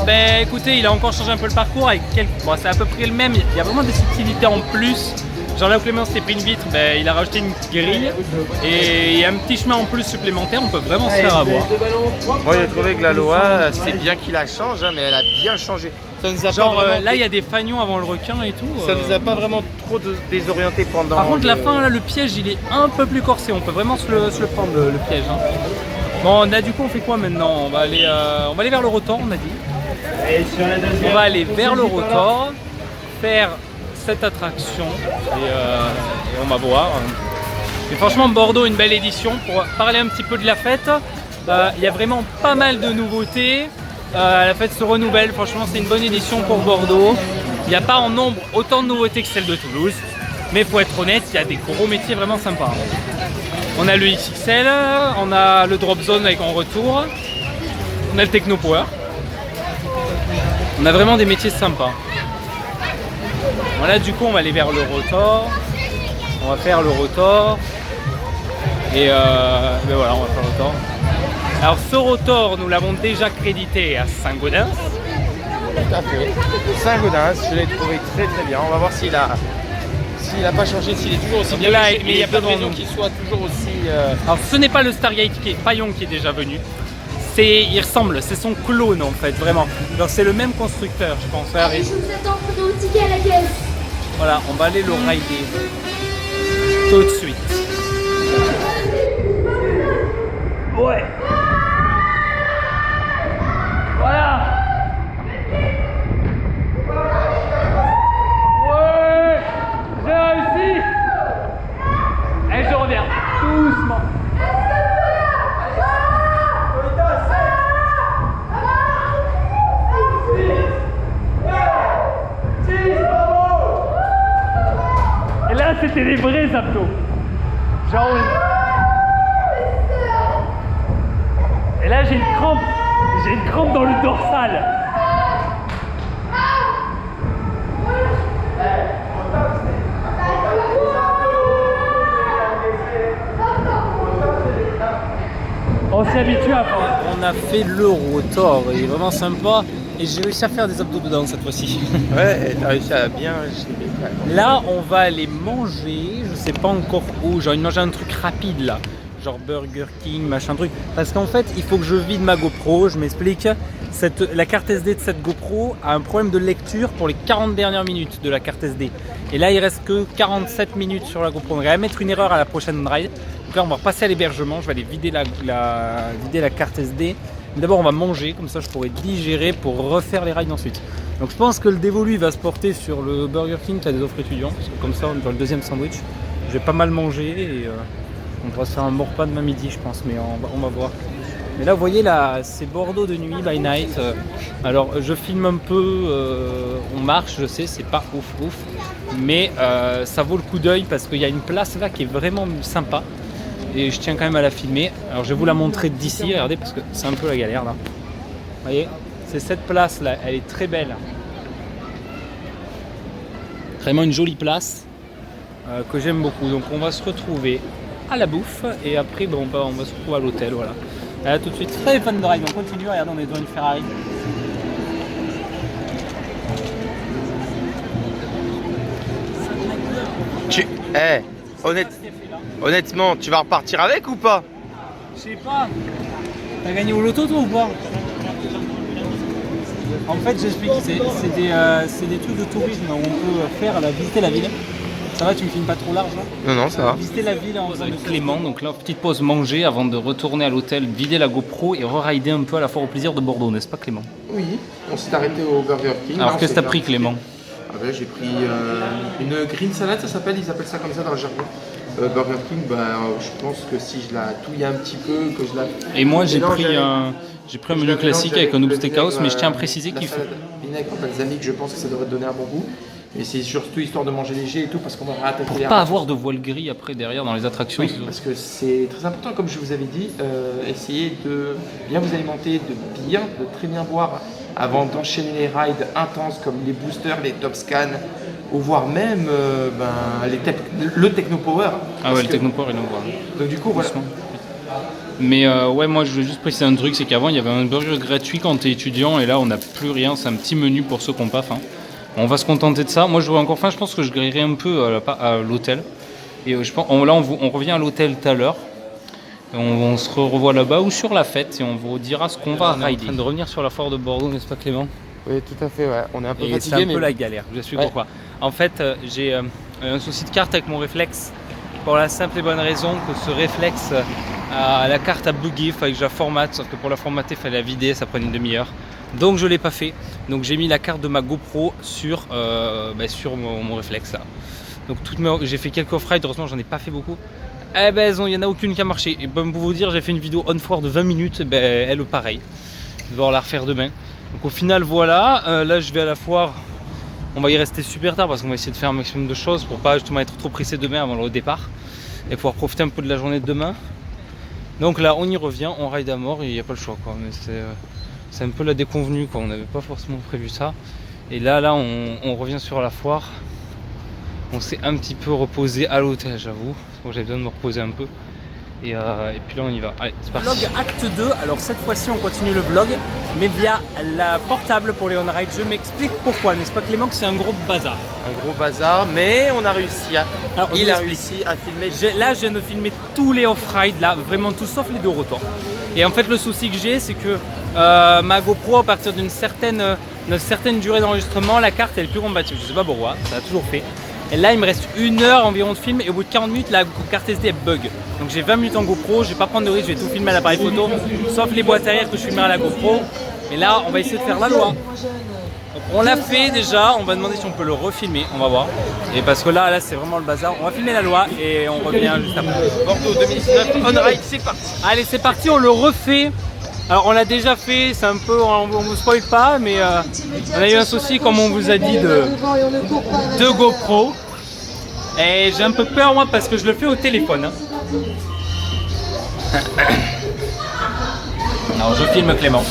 Ben écoutez, il a encore changé un peu le parcours avec bon, c'est à peu près le même, il y a vraiment des subtilités en plus. Genre là où Clément s'était pris une vitre, ben, il a rajouté une grille et il y a un petit chemin en plus supplémentaire, on peut vraiment se faire avoir. Moi j'ai trouvé que la Loa, c'est bien qu'il la change, hein, mais elle a bien changé. Ça nous a Genre pas vraiment là il y a des fanions avant le requin et tout. Ça nous a pas vraiment trop désorienté pendant... Par contre la fin, là, le piège il est un peu plus corsé, on peut vraiment se le prendre le piège. Hein. Bon là du coup on fait quoi maintenant? On va aller vers le rotor, on a dit. On va aller vers le rotor, faire cette attraction et on va voir. Et franchement Bordeaux, une belle édition. Pour parler un petit peu de la fête, il y a vraiment pas mal de nouveautés. La fête se renouvelle, franchement c'est une bonne édition pour Bordeaux. Il n'y a pas en nombre autant de nouveautés que celle de Toulouse, mais pour être honnête, il y a des gros métiers vraiment sympas. On a le XXL, on a le Drop Zone avec en retour, on a le Techno Power. On a vraiment des métiers sympas. Voilà, du coup on va aller vers le rotor. On va faire le rotor. Et ben voilà, on va faire le rotor. Alors ce rotor, nous l'avons déjà crédité à Saint-Gaudens. Tout à fait. Saint-Gaudens, je l'ai trouvé très très bien. On va voir s'il a pas changé, s'il est toujours aussi bien. Là, Mais il n'y a pas de devant raison nous. qu'il soit toujours aussi... Alors ce n'est pas le Stargate qui est Paillon qui est déjà venu. Il ressemble, c'est son clone en fait, vraiment. Donc c'est le même constructeur, je pense. Allez, je vous attends, prenez vos tickets à la caisse. Voilà, on va aller le rider tout de suite. Ouais. Voilà. Ouais. J'ai réussi. Et je reviens doucement. Et là, c'était des vrais abdos. Genre... Et là, j'ai une crampe dans le dorsal. On s'est habitué à faire. On a fait le rotor, il est vraiment sympa. Et j'ai réussi à faire des abdos dedans cette fois-ci. Ouais, t'as réussi à bien. Là, on va aller manger, je sais pas encore où, j'ai envie de manger un truc rapide là. Genre Burger King, machin truc. Parce qu'en fait, il faut que je vide ma GoPro, je m'explique. La carte SD de cette GoPro a un problème de lecture pour les 40 dernières minutes de la carte SD. Et là, il reste que 47 minutes sur la GoPro. On va mettre une erreur à la prochaine ride. Donc là, on va repasser à l'hébergement, je vais aller vider la carte SD. D'abord, on va manger, comme ça je pourrai digérer pour refaire les rides ensuite. Donc je pense que le dévolu va se porter sur le Burger King, tu as des offres étudiants, parce que comme ça, dans le deuxième sandwich, j'ai pas mal mangé et on pourra se faire un bon repas demain midi, je pense, mais on va voir. Mais là, vous voyez, là, c'est Bordeaux de nuit, by night. Alors, je filme un peu, on marche, je sais, c'est pas ouf, mais ça vaut le coup d'œil parce qu'il y a une place là qui est vraiment sympa. Et je tiens quand même à la filmer. Alors je vais vous la montrer d'ici, regardez, parce que c'est un peu la galère là. Vous voyez, c'est cette place là, elle est très belle. Vraiment une jolie place que j'aime beaucoup. Donc on va se retrouver à la bouffe et après bon, on va se retrouver à l'hôtel, voilà. Et là tout de suite, très fan de ride, on continue, regardez, on est devant une Ferrari. Honnêtement, tu vas repartir avec ou pas? Je sais pas. T'as gagné au loto toi ou pas? En fait, j'explique, c'est des trucs de tourisme où on peut faire visiter la ville. Ça va, tu me filmes pas trop large là? Non, ça va. Visiter la ville en faisant de Clément. Donc là, petite pause manger avant de retourner à l'hôtel, vider la GoPro et re-rider un peu à la foire au plaisir de Bordeaux, n'est-ce pas Clément? Oui, on s'est arrêté au Burger King. Alors qu'est-ce que t'as pris Clément? Ah ben, j'ai pris une green salad, ça s'appelle, ils appellent ça comme ça dans le jargon. Burger King, je pense que si je la touille un petit peu, que je la... Et moi j'ai pris un menu classique avec un Noob Steakhouse, mais je tiens à préciser qu'il faut... Vinaigre balsamique, je pense que ça devrait donner un bon goût. Et c'est surtout histoire de manger léger et tout, parce qu'on va rattaquer pour pas avoir de voile gris après derrière dans les attractions. Oui, parce que c'est très important, comme je vous avais dit, essayez de bien vous alimenter, de très bien boire avant d'enchaîner les rides intenses comme les boosters, les top scans, ou voire même le Techno Power. Ah ouais, le Techno Power il en voit. Donc du coup, voilà. Mais ouais, moi je veux juste préciser un truc, c'est qu'avant il y avait un burger gratuit quand tu es étudiant et là on n'a plus rien, c'est un petit menu pour ceux qui n'ont pas faim. On va se contenter de ça. Moi j'aurais encore faim, je pense que je grillerai un peu à l'hôtel. Et je pense, là on revient à l'hôtel tout à l'heure. On se revoit là-bas ou sur la fête et on vous dira ce qu'on va rider. On est en train de revenir sur la foire de Bordeaux, n'est-ce pas Clément? Oui, tout à fait, ouais. On est un peu fatigué. C'est un peu la galère, je vous explique pourquoi. En fait, j'ai un souci de carte avec mon réflexe pour la simple et bonne raison que ce réflexe, la carte a bugué, il fallait que je la formate, sauf que pour la formater, il fallait la vider, ça prenait une demi-heure. Donc je ne l'ai pas fait. Donc j'ai mis la carte de ma GoPro sur mon réflexe là. Donc j'ai fait quelques off-rides, heureusement j'en ai pas fait beaucoup. Eh ben il n'y en a aucune qui a marché. Et ben, pour vous dire, j'ai fait une vidéo on-foire de 20 minutes, elle pareil. Je vais devoir la refaire demain. Donc au final voilà, là je vais à la foire. On va y rester super tard parce qu'on va essayer de faire un maximum de choses pour pas justement être trop pressé demain avant le départ. Et pouvoir profiter un peu de la journée de demain. Donc là on y revient, on ride à mort et il n'y a pas le choix quoi. Mais c'est un peu la déconvenue quoi, on n'avait pas forcément prévu ça. Et là on revient sur la foire. On s'est un petit peu reposé à l'hôtel j'avoue. Donc j'avais besoin de me reposer un peu. Et puis là on y va. Allez, c'est parti. Vlog acte 2, alors cette fois-ci on continue le vlog, mais via la portable pour les on-ride. Je m'explique pourquoi, n'est-ce pas Clément, que c'est un gros bazar? Un gros bazar, mais on a réussi à... Il a réussi à filmer. Là je viens de filmer tous les off-ride, là, vraiment tout sauf les deux retours. Et en fait le souci que j'ai, c'est que ma GoPro, à partir d'une certaine durée d'enregistrement, la carte elle est plus compatible. Je sais pas pourquoi, ça a toujours fait. Et là il me reste 1 heure environ de film et au bout de 40 minutes la carte SD elle bug. Donc j'ai 20 minutes en GoPro, je vais pas prendre de risque, je vais tout filmer à l'appareil photo, sauf les boîtes arrière que je filmerai à la GoPro. Et là on va essayer de faire la loi. Donc, on l'a fait déjà, on va demander si on peut le refilmer, on va voir. Et parce que là c'est vraiment le bazar, on va filmer la loi et on revient juste après. Bordeaux 2019, on-ride, c'est parti. Allez c'est parti, on le refait. Alors on l'a déjà fait, c'est un peu, on ne vous spoil pas, mais on a eu un souci comme on vous a dit de GoPro. Et j'ai un peu peur moi parce que je le fais au téléphone. Alors je filme Clément.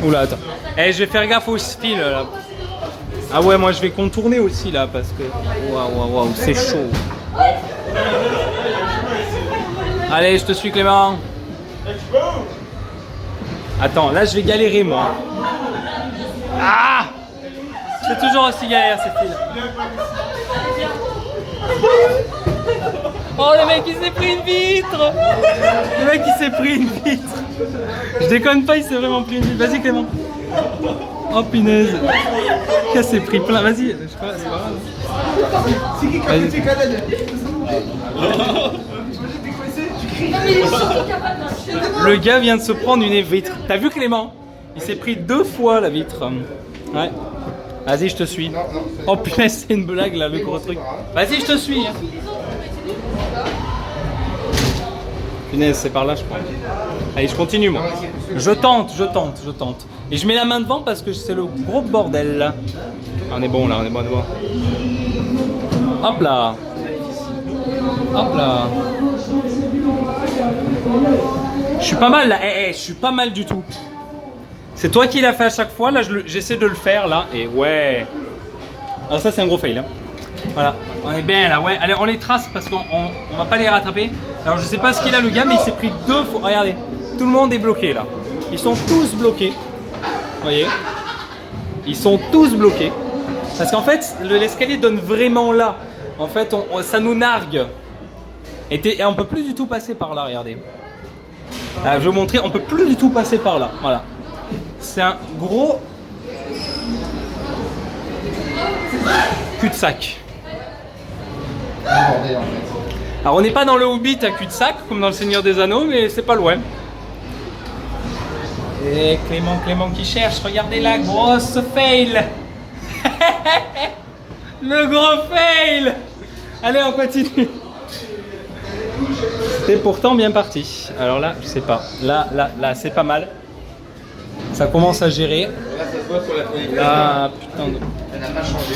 Oula attends. Et je vais faire gaffe au fil là. Ah ouais moi je vais contourner aussi là parce que... Waouh, c'est chaud. Allez, je te suis Clément. Attends, là je vais galérer moi. Ah! C'est toujours aussi galère ces fils. Oh le mec il s'est pris une vitre. Le mec il s'est pris une vitre. Je déconne pas, il s'est vraiment pris une vitre. Vas-y Clément. Oh punaise. Il s'est pris plein. Vas-y, je sais pas, c'est pas grave. Le gars vient de se prendre une vitre. T'as vu Clément? Il s'est pris 2 fois la vitre. Ouais. Vas-y, je te suis. Oh punaise, c'est une blague là, le gros truc. Vas-y, je te suis. Punaise, c'est par là, je crois. Allez, je continue moi. Je tente. Et je mets la main devant parce que c'est le gros bordel là. On est bon là, on est bon. Hop là. Je suis pas mal là, je suis pas mal du tout. C'est toi qui l'as fait à chaque fois, là j'essaie de le faire là, et ouais. Alors ça c'est un gros fail. Hein. Voilà, on est bien là, ouais. Allez, on les trace parce qu'on va pas les rattraper. Alors je sais pas ce qu'il a le gars, mais il s'est pris 2 fois. Regardez, tout le monde est bloqué là. Ils sont tous bloqués. Vous voyez? Ils sont tous bloqués. Parce qu'en fait, l'escalier donne vraiment là. En fait, ça nous nargue. Et on peut plus du tout passer par là, regardez. Je vais vous montrer, on peut plus du tout passer par là. Voilà. C'est un gros cul-de-sac. Alors on n'est pas dans le Hobbit à cul-de-sac comme dans le Seigneur des Anneaux, mais c'est pas loin. Et Clément qui cherche, regardez la grosse fail. Le gros fail. Allez, on continue. C'est pourtant bien parti. Alors là, je sais pas. Là, c'est pas mal. Ça commence à gérer. Ah putain de... Elle n'a pas changé.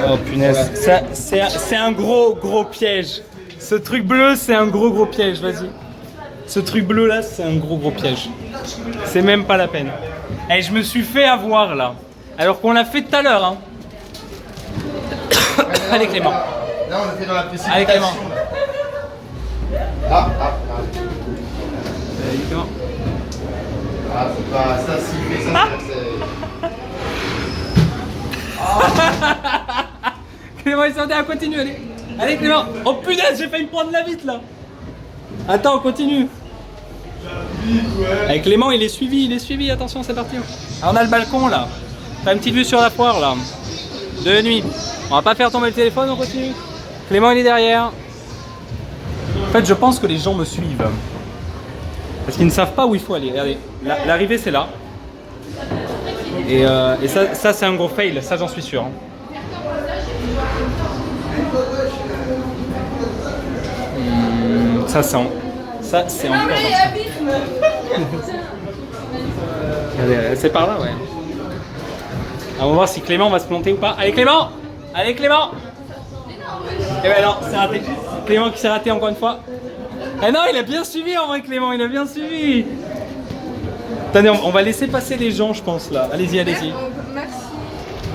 Oh punaise. C'est un gros piège. Ce truc bleu, c'est un gros piège. Vas-y. Ce truc bleu là, c'est un gros piège. C'est même pas la peine. Et je me suis fait avoir là. Alors qu'on l'a fait tout à l'heure. Hein. Allez Clément. Là on était dans la précipitation. Allez Clément. Ah, c'est pas ça, s'il fait ça, c'est... Clément il s'en est à continuer, allez. Allez Clément. Oh punaise, j'ai failli me prendre la vitre là. Attends, on continue. Avec Clément, il est suivi, attention, c'est parti. Alors, on a le balcon là. T'as une petite vue sur la foire là. De nuit. On va pas faire tomber le téléphone, on continue. Clément il est derrière. En fait, je pense que les gens me suivent. Parce qu'ils ne savent pas où il faut aller. Regardez, l'arrivée c'est là. Et ça c'est un gros fail, ça j'en suis sûr. Ça c'est encore. Regardez, c'est par là, ouais. Alors, on va voir si Clément va se planter ou pas. Allez Clément! Allez Clément! Eh ben non, c'est raté. Clément qui s'est raté encore une fois. Eh non, il a bien suivi en vrai Clément, il a bien suivi. Attendez, on va laisser passer les gens je pense là. Allez-y. Merci.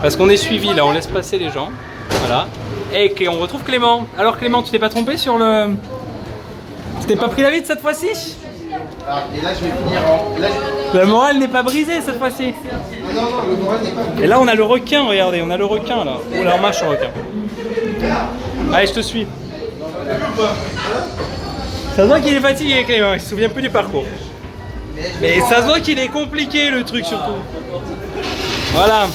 Parce qu'on est suivi là, on laisse passer les gens. Voilà. Et on retrouve Clément. Alors Clément, tu t'es pas trompé sur le... Tu t'es pas pris la vitre cette fois-ci? Et là je vais finir en... La morale n'est pas brisée cette fois-ci. Non, le moral n'est pas brisé. Et là on a le requin, regardez, on a le requin là. Oh là on marche au requin. Allez, je te suis. Ça se voit qu'il est fatigué Clément, il se souvient plus du parcours. Mais ça se voit qu'il est compliqué le truc surtout. Voilà.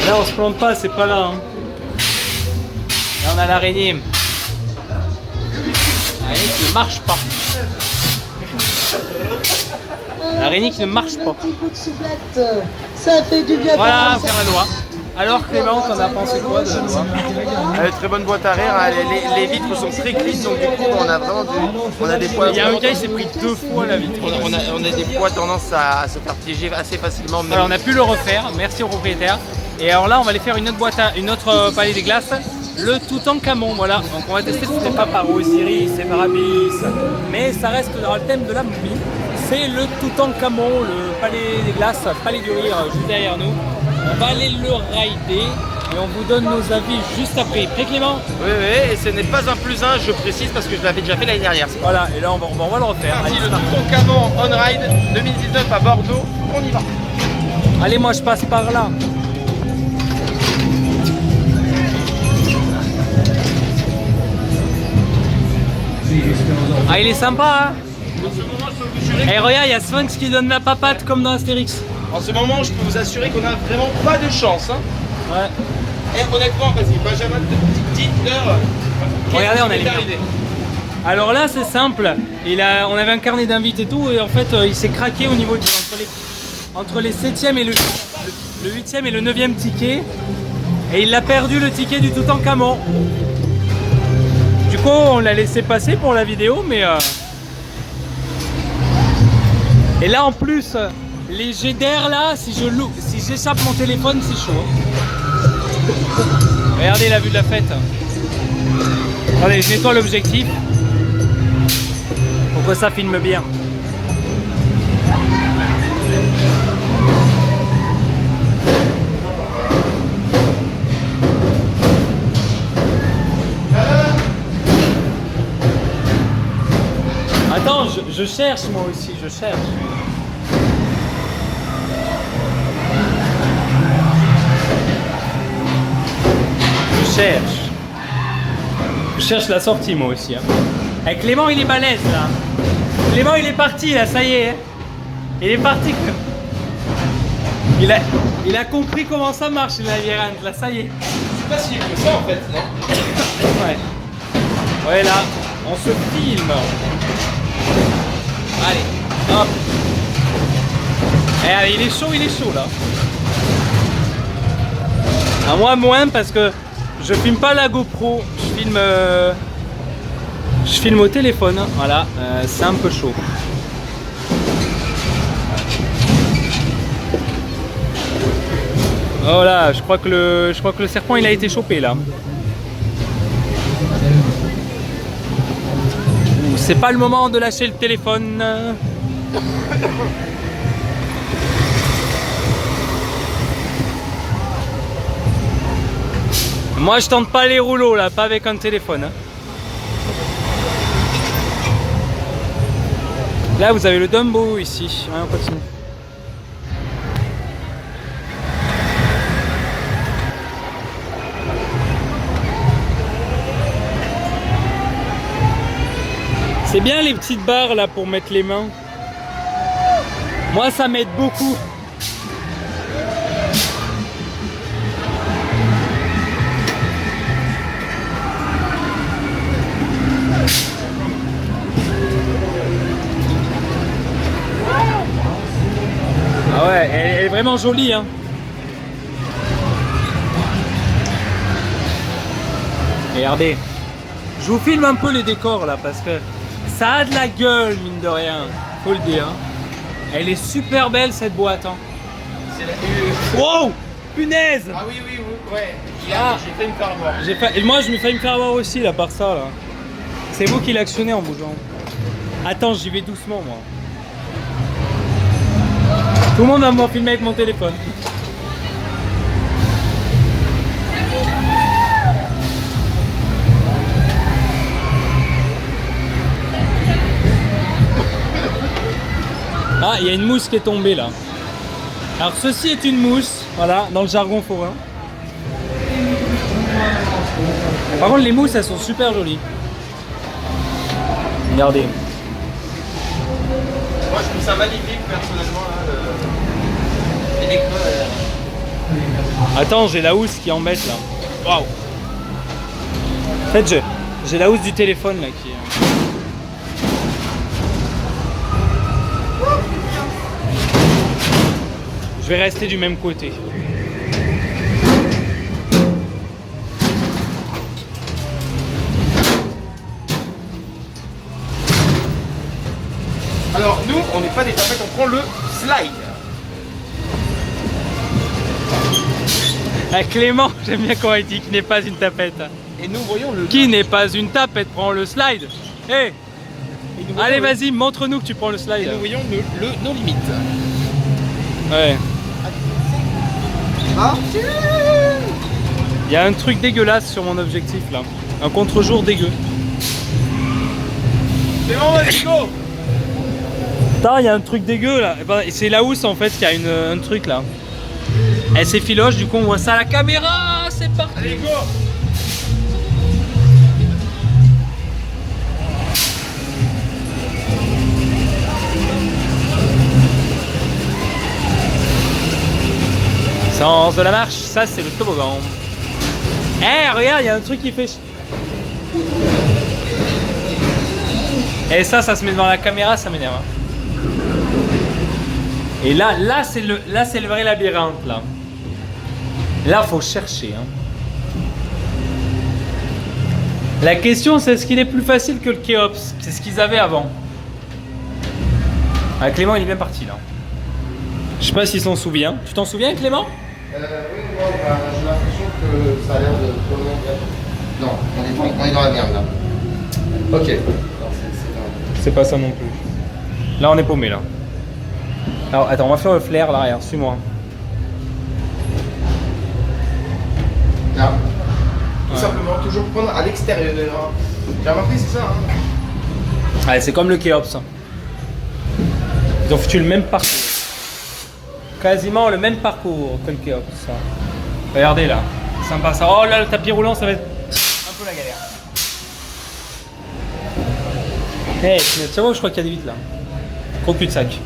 Là on se plante pas, c'est pas là. Hein. Là on a l'araignée. L'araignée qui ne marche pas. L'araignée qui ne marche pas. Un petit coup de soufflette, ça fait du bien. Voilà, faire la loi. Alors Clément, t'en as pensé quoi de la loi? Très bonne boîte à rire, hein. Les vitres sont très clean, donc du coup on a vraiment on a des poids. Il y a un gars qui s'est pris 2 fois la vitre. On a des poids tendance à se faire piéger assez facilement. Même... Alors on a pu le refaire, merci au propriétaire. Et alors là on va aller faire une autre palais des glaces, le Toutankhamon, voilà. Donc on va tester, ce n'est pas par Osiris, c'est par Abyss, mais ça reste dans le thème de la momie. C'est le Toutankhamon, le palais des glaces, palais du rire juste derrière nous. On va aller le rider Et on vous donne nos avis juste après. Prêt Clément? Oui, oui, et ce n'est pas un plus un, je précise, parce que je l'avais déjà fait l'année dernière. Voilà, et là on va le refaire. Parti Allez, le Toncamon On-Ride 2019 à Bordeaux, on y va. allez, moi je passe par là. Ah, il est sympa, hein? En ce moment, je peux vous assurer Et regarde, il y a Sphinx qui donne la papate comme dans Astérix. En ce moment, je peux vous assurer qu'on a vraiment pas de chance. Hein. Ouais. Et honnêtement, vas-y, Benjamin, dites-leur. Regardez, on a les arrivé. Alors là, c'est simple. On avait un carnet d'invités et tout, et en fait, il s'est craqué au niveau entre les 7e et le 8e et le 9e ticket. Et il a perdu le ticket du Toutankhamon. Du coup, on l'a laissé passer pour la vidéo, mais... Et là, en plus, les jets d'air, là, si j'échappe mon téléphone, c'est chaud. Regardez la vue de la fête. Attendez, je nettoie l'objectif pour que ça filme bien. Attends, je cherche moi aussi, je cherche. Je cherche la sortie moi aussi. Hein. Et Clément il est balèze là. Clément il est parti là, ça y est. Hein. Il est parti. Il a compris comment ça marche la labyrinthe là, ça y est. C'est pas si que ça en fait, non? Ouais. Ouais là, on se filme. Allez, hop. Et allez, il est chaud là. À moi moins parce que je filme pas la GoPro, je filme au téléphone, hein. Voilà, c'est un peu chaud. Voilà, je crois que le serpent il a été chopé là. C'est pas le moment de lâcher le téléphone. Moi je tente pas les rouleaux là, pas avec un téléphone. Hein. Là vous avez le Dumbo ici. Ouais, on continue. C'est bien les petites barres là pour mettre les mains. Moi ça m'aide beaucoup. Ah ouais, elle est vraiment jolie hein. Regardez, je vous filme un peu les décors là parce que ça a de la gueule mine de rien, faut le dire. Elle est super belle cette boîte hein. Wow, punaise. Ah oui, ouais. Ah. J'ai failli me faire avoir. Et moi je me fais me faire avoir aussi là par ça là. C'est vous qui l'actionnez en bougeant. Attends, j'y vais doucement moi. Tout le monde va me filmer avec mon téléphone. Ah, il y a une mousse qui est tombée là. Alors ceci est une mousse, voilà, dans le jargon forain. Par contre les mousses elles sont super jolies. Regardez. Moi je trouve ça magnifique personnellement là, les décors. Attends, j'ai la housse qui embête là. Waouh. En fait j'ai la housse du téléphone là qui est... Je vais rester du même côté. Alors nous, on n'est pas des tapettes, on prend le slide. Ah, Clément, j'aime bien quand il dit qu'il n'est pas une tapette. Et nous voyons le... Qui n'est pas une tapette, prends le slide. Hé, allez vas-y, montre-nous que tu prends le slide. Et nous voyons nos limites. Ouais. Ah. Il y a un truc dégueulasse sur mon objectif là. Un contre-jour dégueu. C'est bon, let's go. Putain, il y a un truc dégueu là. C'est la housse en fait qui a un truc là. Elle s'effiloche, du coup on voit ça à la caméra. C'est parti. Allez, go. Sens de la marche, ça c'est le toboggan. Eh, regarde, il y a un truc qui fait... Et ça se met devant la caméra, ça m'énerve. Et là c'est le vrai labyrinthe, là. Là, faut chercher. Hein. La question, c'est est-ce qu'il est plus facile que le Kéops? C'est ce qu'ils avaient avant. Ah, Clément, il est bien parti, là. Je sais pas s'il s'en souvient. Tu t'en souviens, Clément? Oui, moi, j'ai l'impression que ça a l'air de tourner bien. Non, on est dans la merde là. Ok. C'est pas ça non plus. Là, on est paumé là. Alors, attends, on va faire le flair là, regarde, suis-moi. Là. Tout simplement, toujours prendre à l'extérieur. J'ai remarqué, c'est ça. Hein. Allez, c'est comme le Kéops. Ils ont foutu le même parcours. Quasiment le même parcours que le Kéops. Regardez là, sympa ça. Oh là, le tapis roulant, ça va être un peu la galère. Hey, tu vois, je crois qu'il y a des vitres là. Gros cul-de-sac.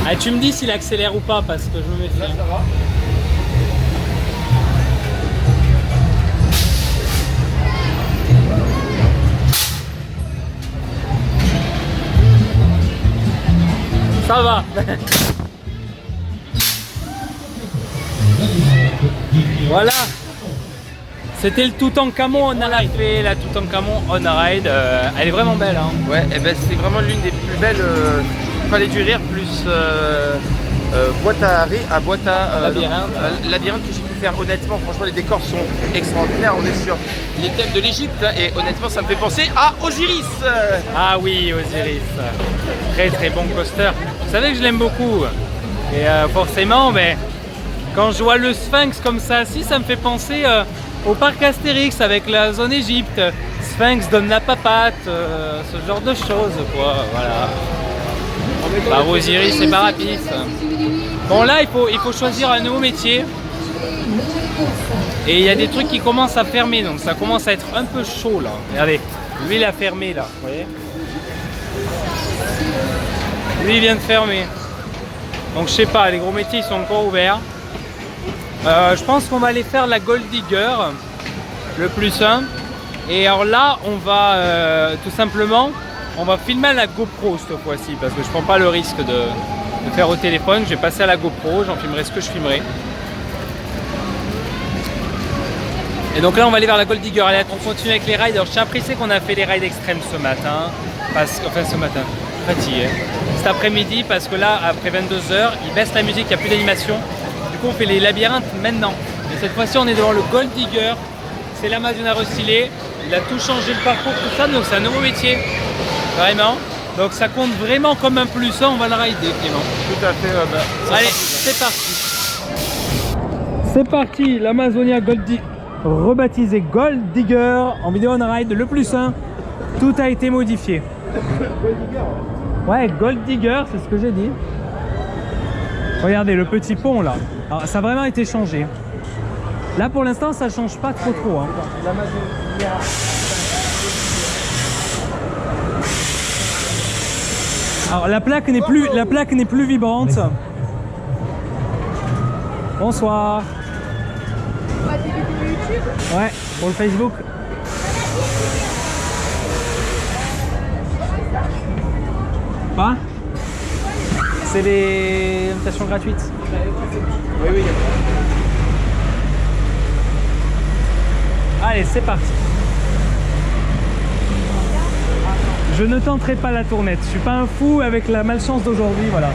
Ah, tu me dis s'il accélère ou pas parce que je me méfie. Ça va. Voilà. C'était le Toutankhamon on a ride. La Toutankhamon on a ride, elle est vraiment belle. Hein. Ouais, et ben c'est vraiment l'une des plus belles Palais du Rire plus boîte à labyrinthe que j'ai pu faire. Honnêtement, franchement, les décors sont extraordinaires. On est sur les thèmes de l'Égypte et honnêtement, ça me fait penser à Osiris. Ah oui, Osiris. Très très bon coaster. Vous savez que je l'aime beaucoup. Et forcément, mais quand je vois le Sphinx comme ça, si ça me fait penser au parc Astérix avec la zone Égypte. Sphinx donne la papate, ce genre de choses, quoi. Voilà. Par Osiris et par Apis. Bon là il faut choisir un nouveau métier. Et il y a des trucs qui commencent à fermer, donc ça commence à être un peu chaud là. Regardez, lui il a fermé là, vous voyez. Lui il vient de fermer. Donc je sais pas, les gros métiers ils sont encore ouverts. Je pense qu'on va aller faire la Gold Digger, le plus 1. Et alors là on va tout simplement on va filmer à la GoPro cette fois-ci parce que je prends pas le risque de faire au téléphone. Je vais passer à la GoPro, j'en filmerai ce que je filmerai. Et donc là on va aller vers la Gold Digger. Allez, on continue avec les rides. Alors je tiens à préciser qu'on a fait les rides extrêmes ce matin. Fatigué. Cet après-midi parce que là après 22h ils baissent la musique, il n'y a plus d'animation. Du coup on fait les labyrinthes maintenant. Et cette fois-ci on est devant le Gold Digger. C'est l'Amazon à restylé. Il a tout changé le parcours, tout ça, donc c'est un nouveau métier. Vraiment. Donc ça compte vraiment comme un plus 1, on va le rider Clément. Tout à fait. Allez, c'est parti. C'est parti, l'Amazonia Gold Digger, rebaptisé Gold Digger en vidéo on ride, le plus 1. Tout a été modifié. Ouais, Gold Digger, c'est ce que j'ai dit. Regardez le petit pont là. Alors, ça a vraiment été changé. Là pour l'instant ça change pas trop. Hein. Alors la plaque n'est plus vibrante. Bonsoir. Ouais, pour le Facebook. Pas? C'est les invitations gratuites. Oui. Allez, c'est parti. Je ne tenterai pas la tournette. Je suis pas un fou avec la malchance d'aujourd'hui, voilà.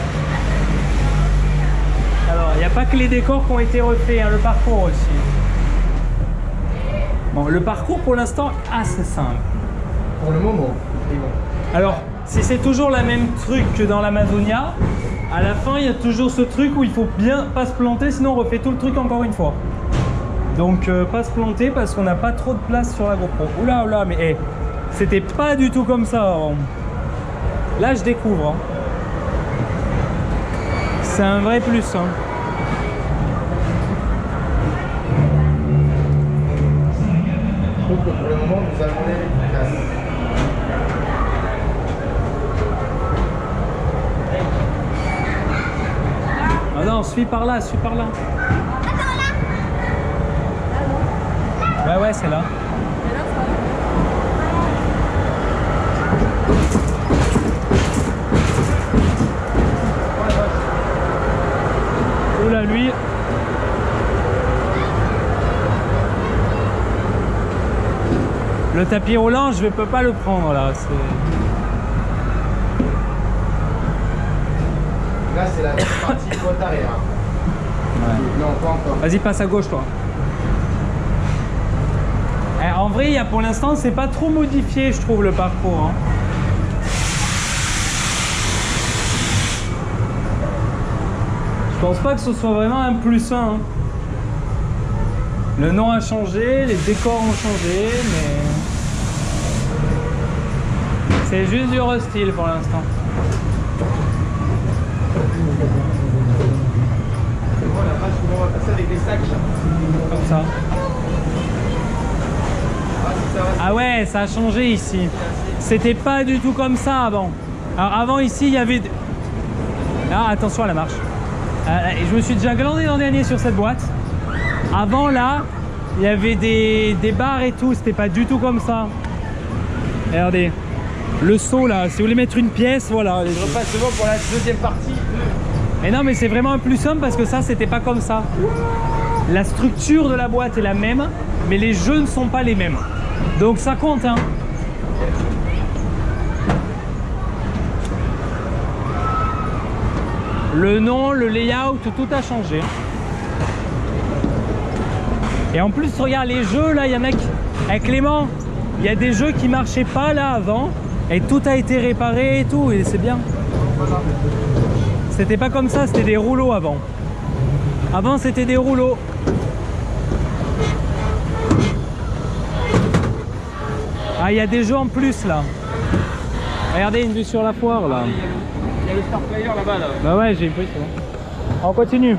Alors, il n'y a pas que les décors qui ont été refaits, hein, le parcours aussi. Bon, le parcours pour l'instant est assez simple. Pour le moment. Et bon. Alors, si c'est toujours la même truc que dans l'Amazonia, à la fin, il y a toujours ce truc où il faut bien pas se planter, sinon on refait tout le truc encore une fois. Donc, pas se planter parce qu'on n'a pas trop de place sur la GoPro. Oula, oula, mais hey, c'était pas du tout comme ça avant. Là, je découvre. Hein. C'est un vrai plus. Hein. Je trouve que pour le moment, nous avons les efficaces. Ah non, suis par là, suis par là. Ouais, ouais, c'est là. Oula, lui. Le tapis roulant, je ne peux pas le prendre là. Là, c'est la partie boîte arrière. Ouais. Non, pas encore. Vas-y, passe à gauche, toi. En vrai, il y a, pour l'instant, c'est pas trop modifié, je trouve, le parcours. Hein. Je pense pas que ce soit vraiment un plus 1. Hein. Le nom a changé, les décors ont changé, mais c'est juste du Rustyle pour l'instant. Voilà, on va passer avec des sacs. Comme ça. Ah, Ah ouais, ça a changé ici. C'était pas du tout comme ça avant. Alors avant ici, il y avait... Ah, attention à la marche. Je me suis déjà glandé l'an dernier sur cette boîte. Avant là, il y avait des barres et tout, c'était pas du tout comme ça. Regardez, le saut là, si vous voulez mettre une pièce, voilà. Je repasse devant pour la deuxième partie. Mais non, mais c'est vraiment un plus simple parce que ça, c'était pas comme ça. La structure de la boîte est la même, mais les jeux ne sont pas les mêmes. Donc ça compte, hein. Le nom, le layout, tout a changé. Et en plus, regarde les jeux, là, il y en a qui... Avec Clément, il y a des jeux qui marchaient pas là avant. Et tout a été réparé et tout, et c'est bien. C'était pas comme ça, c'était des rouleaux avant. Avant, c'était des rouleaux. Ah, il y a des jeux en plus, là. Regardez, une vue sur la foire, là. Il y a le Star Player là-bas, là. Bah ouais, j'ai pris ça. On continue.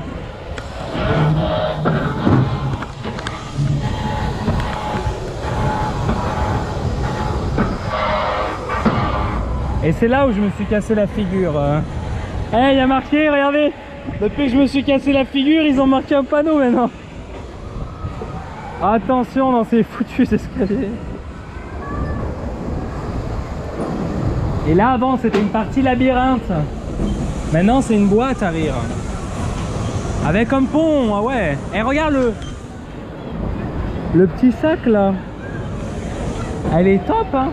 Et c'est là où je me suis cassé la figure. Eh, il y a marqué, regardez. Depuis que je me suis cassé la figure, ils ont marqué un panneau maintenant. Attention dans ces foutus escaliers. Et là avant c'était une partie labyrinthe. Maintenant c'est une boîte à rire. Avec un pont, ah ouais. Et regarde le petit sac là. Elle est top hein.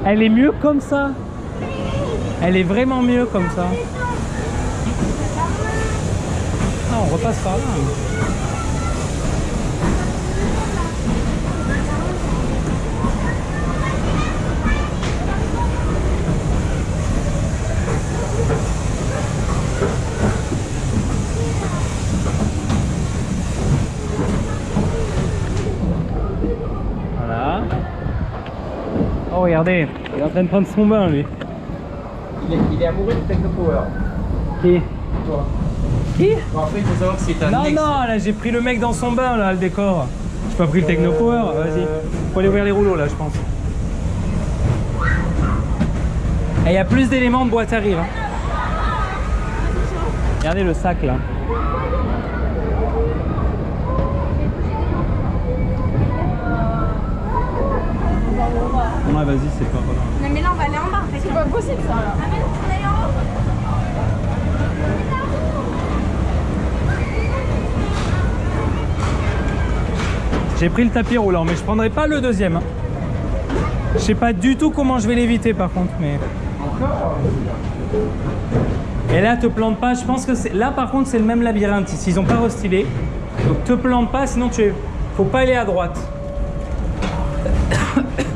Elle est mieux comme ça. Elle est vraiment mieux comme ça. Ah, on repasse par là. Voilà. Oh regardez, il est en train de prendre son bain lui. Il est amoureux de Technopower. Qui? Toi. Qui? Bon, après, il faut savoir que c'est un Non, ex. non, là j'ai pris le mec dans son bain, là, le décor. J'ai pas pris le Technopower, vas-y. Faut aller ouvrir les rouleaux, là, je pense. Et il y a plus d'éléments de boîte à rire. Hein. Regardez le sac, là. Ouais, vas-y, c'est pas grave. Non mais là on va aller en bas. C'est pas possible ça là. Ah mais non, on va aller en haut. J'ai pris le tapis roulant, mais je prendrai pas le deuxième. Hein. Je sais pas du tout comment je vais l'éviter par contre, mais... Et là, te plante pas, je pense que c'est... Là par contre, c'est le même labyrinthe ici, ils ont pas restylé. Donc te plante pas, sinon tu... Faut pas aller à droite.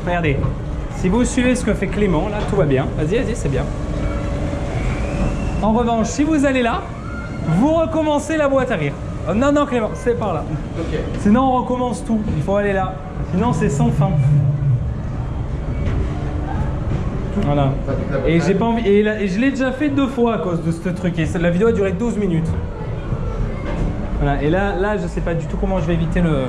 Regardez, si vous suivez ce que fait Clément, là tout va bien. Vas-y, c'est bien. En revanche, si vous allez là, vous recommencez la boîte à rire. Oh, non, Clément, c'est par là. Okay. Sinon on recommence tout, il faut aller là. Sinon c'est sans fin. Voilà. Et j'ai pas envie. Et je l'ai déjà fait 2 fois à cause de ce truc. Et la vidéo a duré 12 minutes. Voilà. Et là, je sais pas du tout comment je vais éviter le.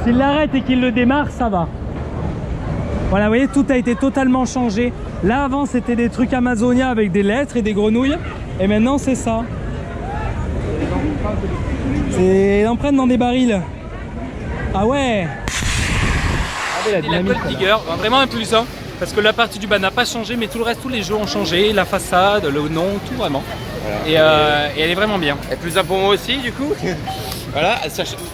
S'il l'arrête et qu'il le démarre, ça va. Voilà, vous voyez, tout a été totalement changé. Là, avant, c'était des trucs Amazonia avec des lettres et des grenouilles. Et maintenant, c'est ça. C'est l'empreinte dans des barils. Ah ouais. Et la Gold Digger, vraiment un plus un. Parce que la partie du bas n'a pas changé, mais tout le reste, tous les jeux ont changé. La façade, le nom, tout vraiment. Voilà. Et elle est vraiment bien. Et plus un pour moi aussi, du coup. Voilà,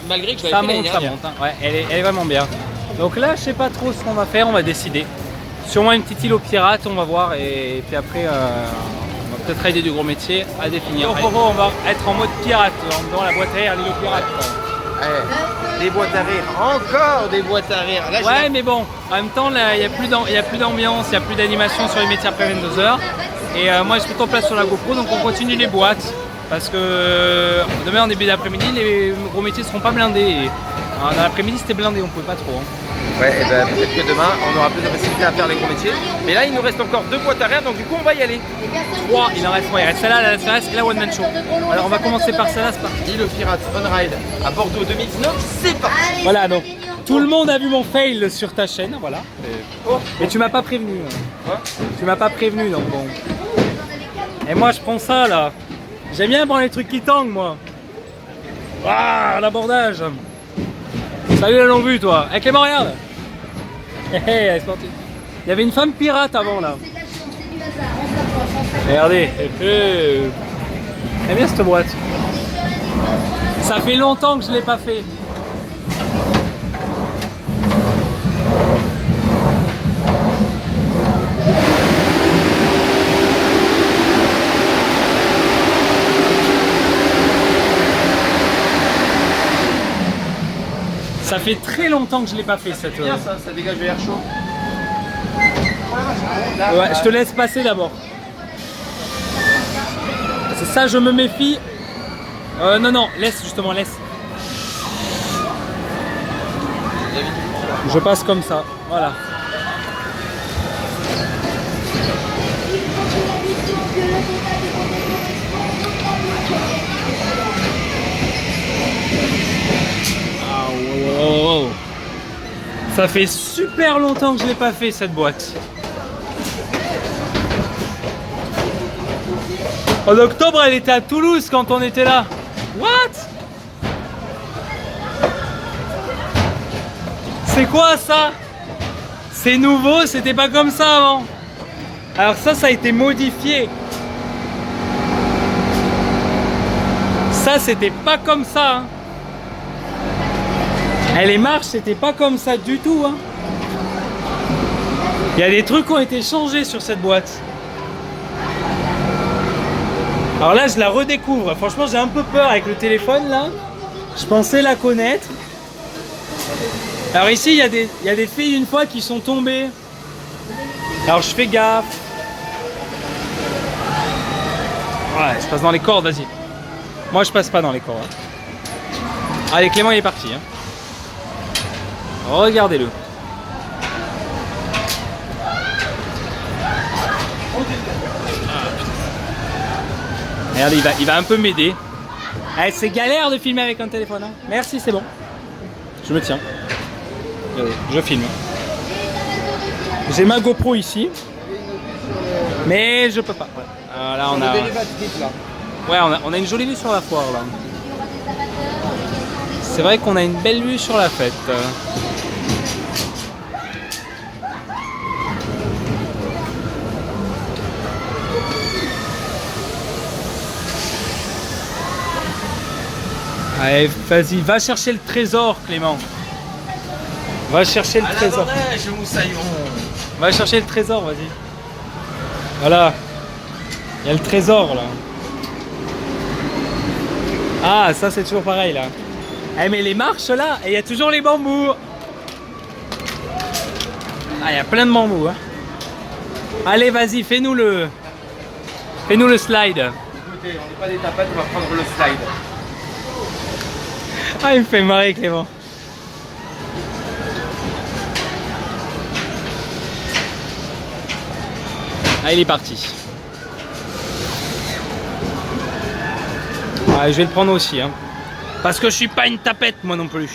malgré que je l'avais fait ça monte. Hein. Ouais, elle est vraiment bien. Donc là, je sais pas trop ce qu'on va faire, on va décider. Sûrement une petite île aux pirates, on va voir. Et puis après, on va peut-être aider du gros métier à définir. Donc, on va être en mode pirate, dans la boîte à rire, l'île aux pirates. Des boîtes à rire, encore des boîtes à rire. Là, ouais, mais bon, en même temps, il n'y a plus d'ambiance, il n'y a plus d'animation sur les métiers après 22h. Et moi, je suis en place sur la GoPro, donc on continue les boîtes. Parce que demain en début d'après-midi, les gros métiers ne seront pas blindés. Et, dans l'après-midi, c'était blindé, on ne pouvait pas trop. Hein. Ouais, et ben peut-être que demain, on aura plus de facilité à faire les gros métiers. Mais là, il nous reste encore 2 boîtes à rire, donc du coup, on va y aller. 3, il en reste 3. Il reste celle-là, la SRS et la One Man Show. Alors, on va commencer par celle-là, c'est parti. L'île aux pirates on ride à Bordeaux 2019, c'est parti. Voilà, donc tout le monde a vu mon fail sur ta chaîne, voilà. Mais tu m'as pas prévenu. Quoi ? Tu m'as pas prévenu, donc bon. Et moi, je prends ça, là. J'aime bien prendre les trucs qui tanguent, moi. Waouh, l'abordage. Salut la longue vue, toi. Avec les mains, regarde. C'est parti. Il y avait une femme pirate avant, là. Regardez. J'aime bien cette boîte. Ça fait longtemps que je l'ai pas fait. Ça fait très longtemps que je l'ai pas fait cette. C'est bien ça dégage l'air chaud. Ouais, je te laisse passer d'abord. C'est ça, je me méfie. Non, laisse justement, laisse. Je passe comme ça, voilà. Oh. Ça fait super longtemps que je l'ai pas fait cette boîte. En octobre, elle était à Toulouse quand on était là. What? C'est quoi ça? C'est nouveau, c'était pas comme ça avant. Alors ça a été modifié. Ça, c'était pas comme ça. Hein. Les marches, c'était pas comme ça du tout. Hein. Il y a des trucs qui ont été changés sur cette boîte. Alors là, je la redécouvre. Franchement, j'ai un peu peur avec le téléphone là. Je pensais la connaître. Alors ici, il y a des filles une fois qui sont tombées. Alors je fais gaffe. Ouais, je passe dans les cordes, vas-y. Moi, je passe pas dans les cordes. Hein. Allez, Clément, il est parti. Hein. Regardez-le. Regardez, il va un peu m'aider. C'est galère de filmer avec un téléphone. Hein. Merci, c'est bon. Je me tiens. Regardez, je filme. J'ai ma GoPro ici. Mais je peux pas. Ouais. Là, on a une jolie vue sur la foire là. C'est vrai qu'on a une belle vue sur la fête. Allez, vas-y, va chercher le trésor, Clément. Va chercher le trésor. Va chercher le trésor, vas-y. Voilà. Il y a le trésor là. Ah, ça c'est toujours pareil là. Eh mais les marches là, et il y a toujours les bambous. Ah, il y a plein de bambous. Hein. Allez, vas-y, fais-nous le slide. Écoutez, on n'est pas des tapettes, on va prendre le slide. Ah, il me fait marrer, Clément. Ah, il est parti. Ah, je vais le prendre aussi, hein. Parce que je suis pas une tapette, moi non plus.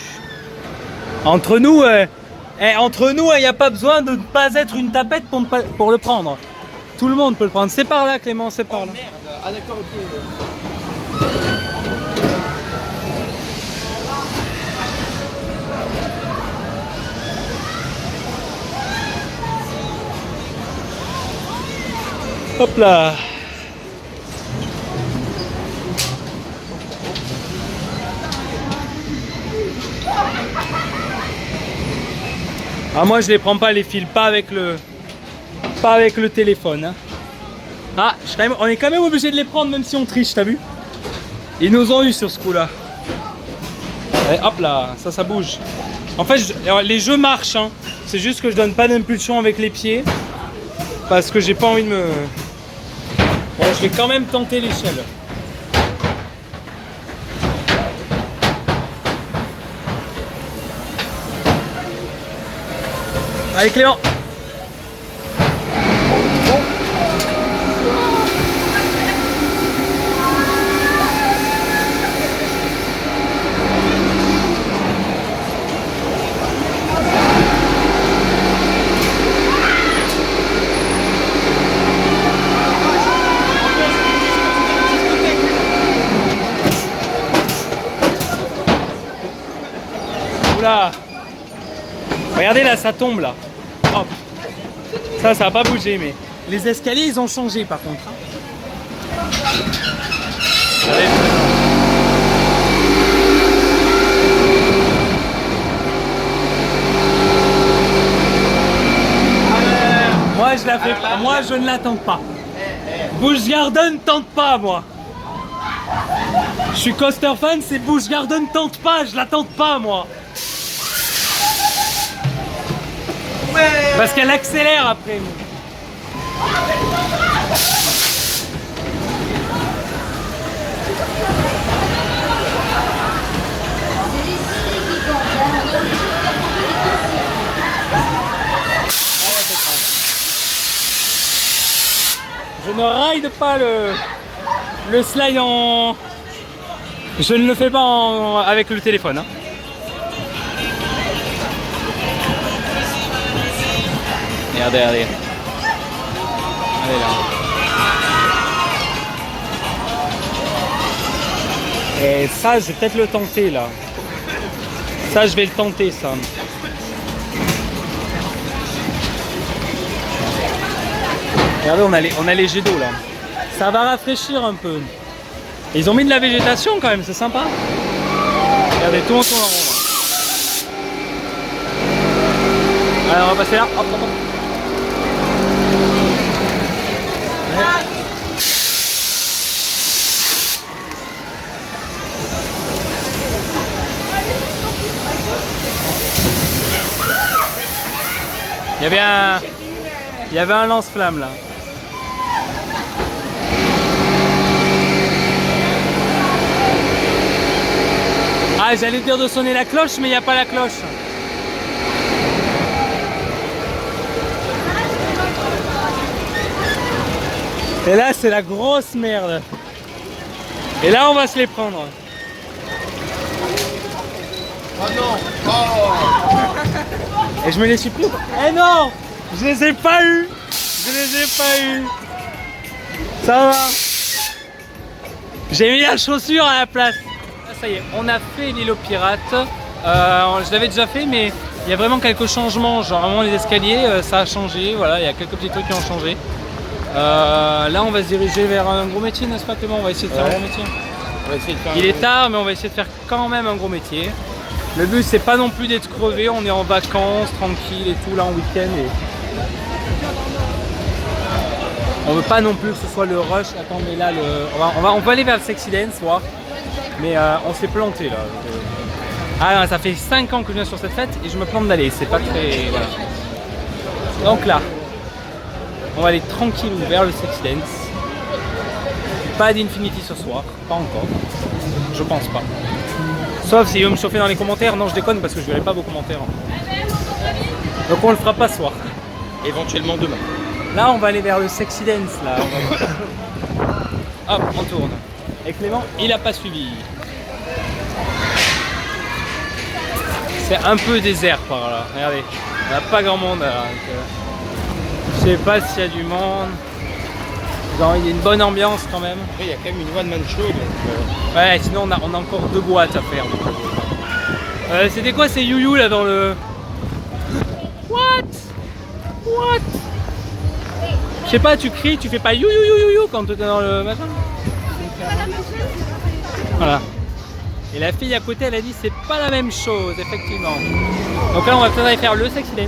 Entre nous, il n'y a pas besoin de ne pas être une tapette pour le prendre. Tout le monde peut le prendre. C'est par là, Clément, c'est par là. Ah d'accord, ok. Hop là. Ah, moi je les prends pas les fils, pas avec le téléphone. Hein. Ah, on est quand même obligé de les prendre même si on triche, t'as vu? Ils nous ont eu sur ce coup là. Et hop là, ça bouge. En fait, les jeux marchent, hein. C'est juste que je donne pas d'impulsion avec les pieds. Parce que j'ai pas envie de me... Bon, je vais quand même tenter l'échelle. Allez Clément. Oula. Regardez là, ça tombe là. Hop. Ça va pas bouger, mais les escaliers ils ont changé par contre. Allez. Moi je la fais pas. Moi je ne la tente pas. Busch Garden tente pas moi. Je suis coaster fan, c'est Busch Garden tente pas, je la tente pas moi. Parce qu'elle accélère après. Je ne ride pas le slide en... Je ne le fais pas avec le téléphone. Hein. Regardez. Allez là. Et ça, je vais peut-être le tenter là. Ça, je vais le tenter ça. Regardez, on a les jets d'eau là. Ça va rafraîchir un peu. Ils ont mis de la végétation quand même, c'est sympa. Regardez, tout le monde tourne en rond. Alors on va passer là. Hop. Il y avait un lance-flamme là. Ah, j'allais dire de sonner la cloche, mais il n'y a pas la cloche. Et là, c'est la grosse merde. Et là, on va se les prendre. Oh non! Oh! Et je me les suis pris. Eh non! Je les ai pas eu! Ça va! J'ai mis la chaussure à la place. Ah, ça y est, on a fait l'île aux pirates. Je l'avais déjà fait, mais il y a vraiment quelques changements. Genre, vraiment, les escaliers, ça a changé. Voilà, il y a quelques petits trucs qui ont changé. Là, on va se diriger vers un gros métier, n'est-ce pas, Clément? On va essayer de faire un gros métier. va essayer de faire Il est tard, mais on va essayer de faire quand même un gros métier. Le but, c'est pas non plus d'être crevé, on est en vacances, tranquille et tout, là en week-end. Et... on veut pas non plus que ce soit le rush. Attends, mais là, on va aller vers le Sexy Dance, voir. Mais on s'est planté là. Ah non, ça fait 5 ans que je viens sur cette fête et je me plante d'aller, c'est pas très... Voilà. Donc là, on va aller tranquille vers le Sexy Dance. Pas d'Infinity ce soir, pas encore. Je pense pas. Sauf s'il veut me chauffer dans les commentaires. Non, je déconne parce que je verrai pas vos commentaires. Donc on le fera pas ce soir. éventuellement demain. Là, on va aller vers le Sexy Dance. Là. Hop, on tourne. Et Clément, il a pas suivi. C'est un peu désert par là. Regardez, il n'y a pas grand monde là. Je sais pas s'il y a du monde. Non, il y a une bonne ambiance quand même. Après, il y a quand même une one-man show. Donc, ouais, sinon on a encore 2 boîtes à faire. C'était quoi ces you-you là dans le... What? Je sais pas, tu cries, tu fais pas you quand tu es dans le machin. Voilà. Et la fille à côté, elle a dit c'est pas la même chose, effectivement. Donc là, on va peut-être aller faire le Sexy Dance.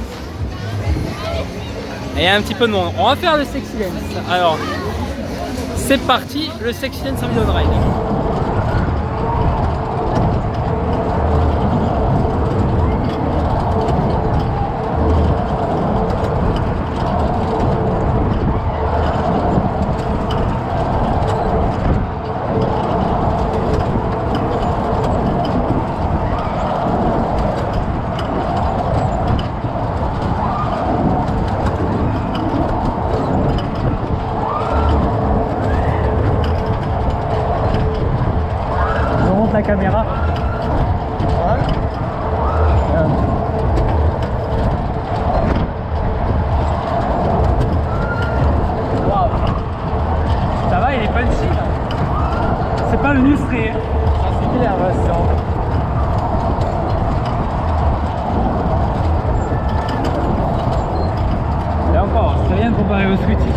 Et il y a un petit peu de monde. On va faire le Sexy Dance. Alors, c'est parti, le Sexy Dance en vidéo de ride. La caméra. Waouh. Ça va, il est punchy là. C'est pas le nustré. Ça c'est clair, et encore, c'est rien comparé au Scooty.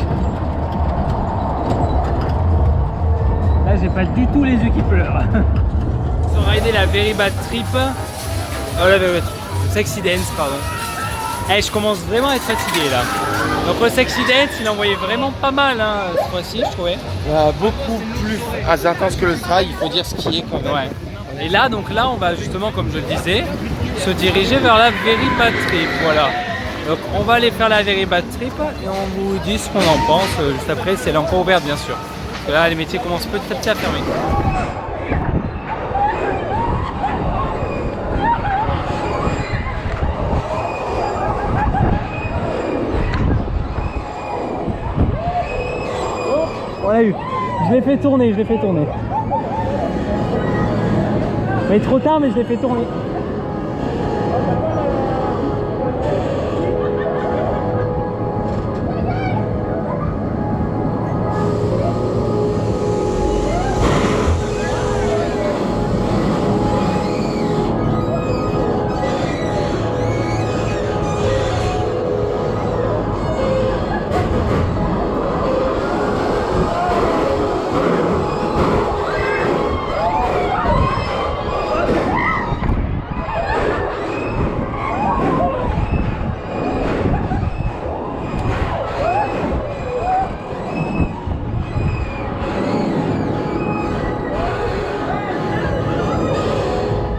Là j'ai pas du tout les yeux qui pleurent. On a aidé la Very Bad Trip. La Very Bad Trip. Sexy Dance, pardon. Eh, je commence vraiment à être fatigué là. Donc le Sexy Dance, il envoyait vraiment pas mal hein, cette fois-ci, je trouvais. beaucoup plus intense que le trail, il faut dire ce qui est quand même. Ouais. Et là, donc là, on va justement, comme je le disais, se diriger vers la Very Bad Trip. Voilà. Donc on va aller faire la Very Bad Trip et on vous dit ce qu'on en pense. Juste après, c'est elle est encore ouverte bien sûr. Parce que là, les métiers commencent petit à petit à fermer. On l'a eu. Je l'ai fait tourner, Mais trop tard, mais je l'ai fait tourner.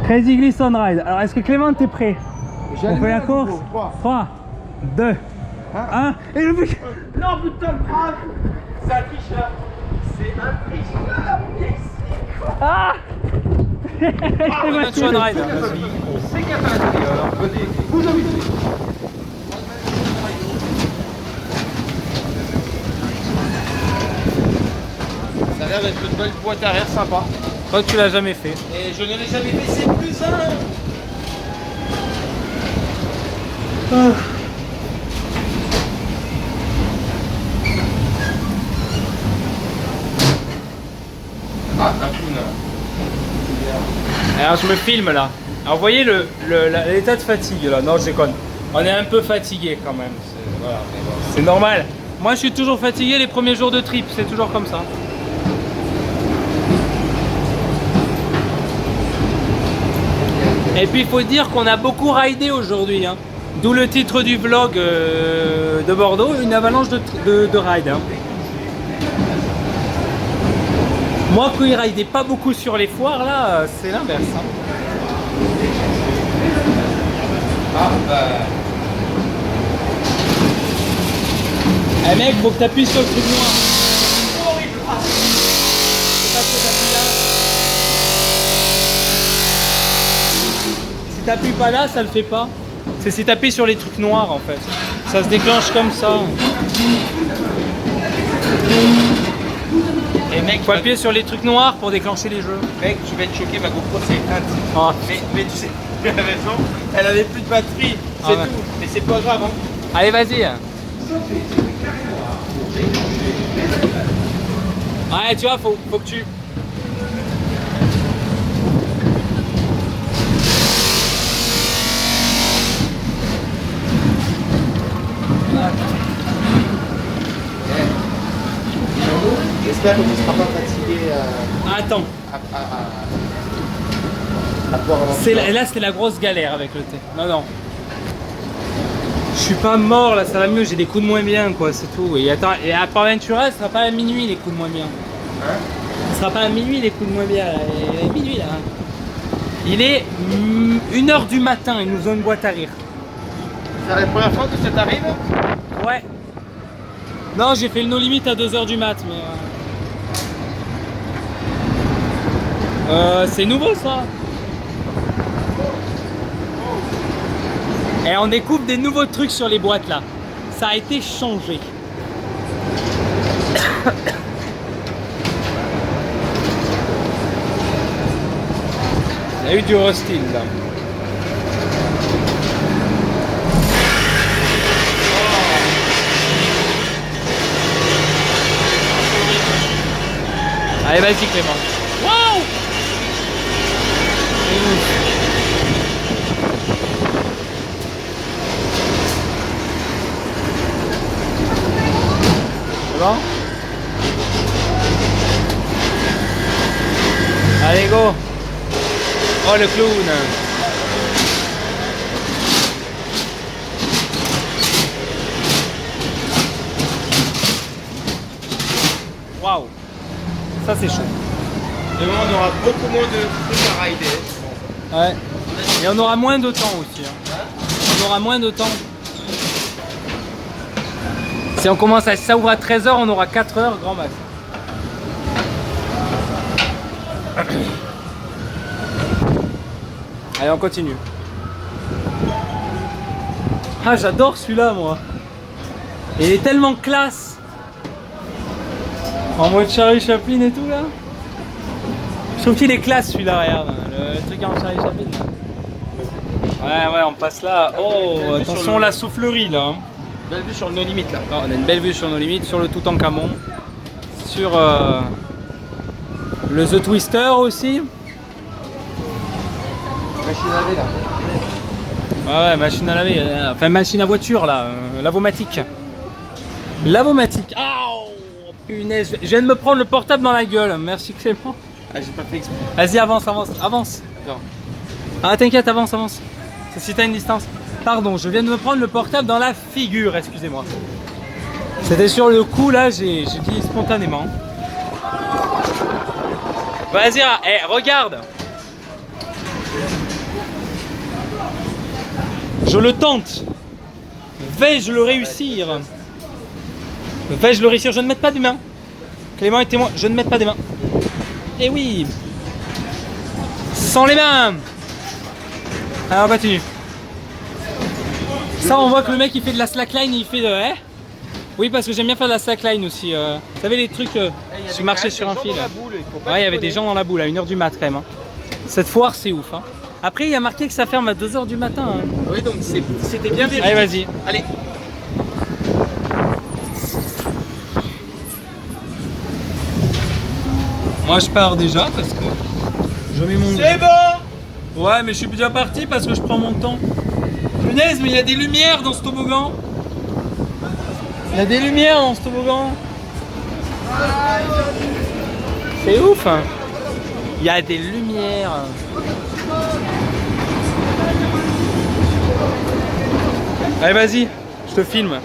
Crazy Glisse on Ride. Alors est-ce que Clément t'es prêt? On fait la course. 3, 2, 1 et le but. Non putain le crâne. C'est un tricheur. C'est un tricheur. Ah C'est un ride. C'est qu'il y a pas la venez. Bouge vite. Ça a l'air d'être une belle boîte arrière sympa. Je crois que tu l'as jamais fait. Et je ne l'ai jamais fait, c'est plus un. Ah, un clown. Alors je me filme là. Alors vous voyez l'état de fatigue là. Non, je déconne. On est un peu fatigué quand même. Voilà, c'est normal. Moi je suis toujours fatigué les premiers jours de trip. C'est toujours comme ça. Et puis il faut dire qu'on a beaucoup ridé aujourd'hui, hein. D'où le titre du vlog de Bordeaux, une avalanche de ride. Hein. Moi, quand il ridait pas beaucoup sur les foires, là, c'est l'inverse. Hein. Ah, bah... Eh mec, faut que t'appuies sur le truc noir. C'est horrible. C'est pas ce que t'appuies là. Si t'appuies pas là, ça le fait pas. C'est si t'appuies sur les trucs noirs en fait. Ça se déclenche comme ça. Et mec, Faut appuyer sur les trucs noirs pour déclencher les jeux. mec, tu vas être choqué, ma GoPro c'est éteinte. Ah. Mais tu sais, tu as raison, elle avait plus de batterie, c'est Ah ouais. tout. Mais c'est pas grave, hein. Allez, vas-y. Ouais, tu vois, faut que tu... J'espère que tu ne seras pas fatigué Attends, à pouvoir avancer. là c'est la grosse galère avec le thé. Non, non. Je suis pas mort là, ça va mieux, j'ai des coups de moins bien quoi, c'est tout. Et attends, et à Port Ventura, ce sera pas à minuit les coups de moins bien. Hein? Ce sera pas à minuit les coups de moins bien là. Il est minuit là. Il est 1h du matin, ils nous ont une boîte à rire. C'est la première fois que ça t'arrive? Ouais. Non, j'ai fait le no limit à 2h du mat, mais... c'est nouveau ça. Et on découvre des nouveaux trucs sur les boîtes là. Ça a été changé. Il y a eu du rusting là. Allez, vas-y Clément. Waouh! C'est bon? Allez, go! Oh, le clown! Waouh! Ça, c'est chaud. Demain, on aura beaucoup moins de trucs à rider. Ouais. Et on aura moins de temps aussi. Hein. On aura moins de temps. Si on commence à... Si ça ouvre à 13h, on aura 4 heures grand max. Allez, on continue. Ah, j'adore celui-là, moi. Et il est tellement classe. En mode Charlie Chaplin et tout, là. Je trouve qu'il est classe, celui-là, regarde. Le truc en Charlie Chaplin, là. Ouais, on passe là. Oh, attention, la soufflerie, là. Belle vue sur le no limit là. Oh, on a une belle vue sur nos limites, sur le Toutankhamon. Sur le The Twister aussi. Machine à laver là. Ouais, machine à laver, enfin machine à voiture là, lavomatique. Lavomatique. Ah, punaise, je viens de me prendre le portable dans la gueule. Merci Clément. Ah, j'ai pas fait exprès. Vas-y, avance. Non. Ah, t'inquiète, avance. C'est si t'as une distance. Pardon, je viens de me prendre le portable dans la figure, excusez-moi. C'était sur le coup là, j'ai dit spontanément. Vas-y, regarde. Je le tente. Vais-je le réussir? Vais-je le réussir? Je ne mets pas des mains. Clément est témoin, je ne mets pas des mains. Eh oui. Sans les mains. Alors on continue. Ça, on voit que le mec il fait de la slackline, il fait de... Oui, parce que j'aime bien faire de la slackline aussi. Vous savez les trucs, je marchais sur un fil. Ouais, il y avait des gens dans la boule à 1h du mat quand même. Hein. Cette foire, c'est ouf. Hein. Après, il y a marqué que ça ferme à 2h du matin. Hein. Oui, donc c'était bien vérifié. Allez, vas-y. Allez. Moi, je pars déjà parce que je mets mon... C'est bon. Ouais, mais je suis déjà parti parce que je prends mon temps. Punaise, mais il y a des lumières dans ce toboggan. Il y a des lumières dans ce toboggan. C'est ouf. Hein. Il y a des lumières. Allez, vas-y, je te filme.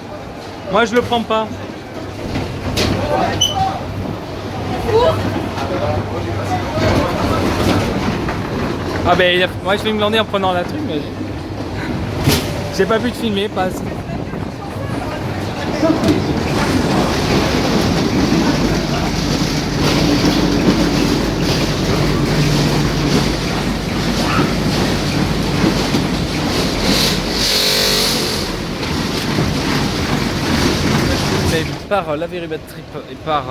Moi, je le prends pas. Ah ben, moi je vais me glander en prenant la truc, mais j'ai pas pu te filmer, pas assez. Par la Very Bad Trip et par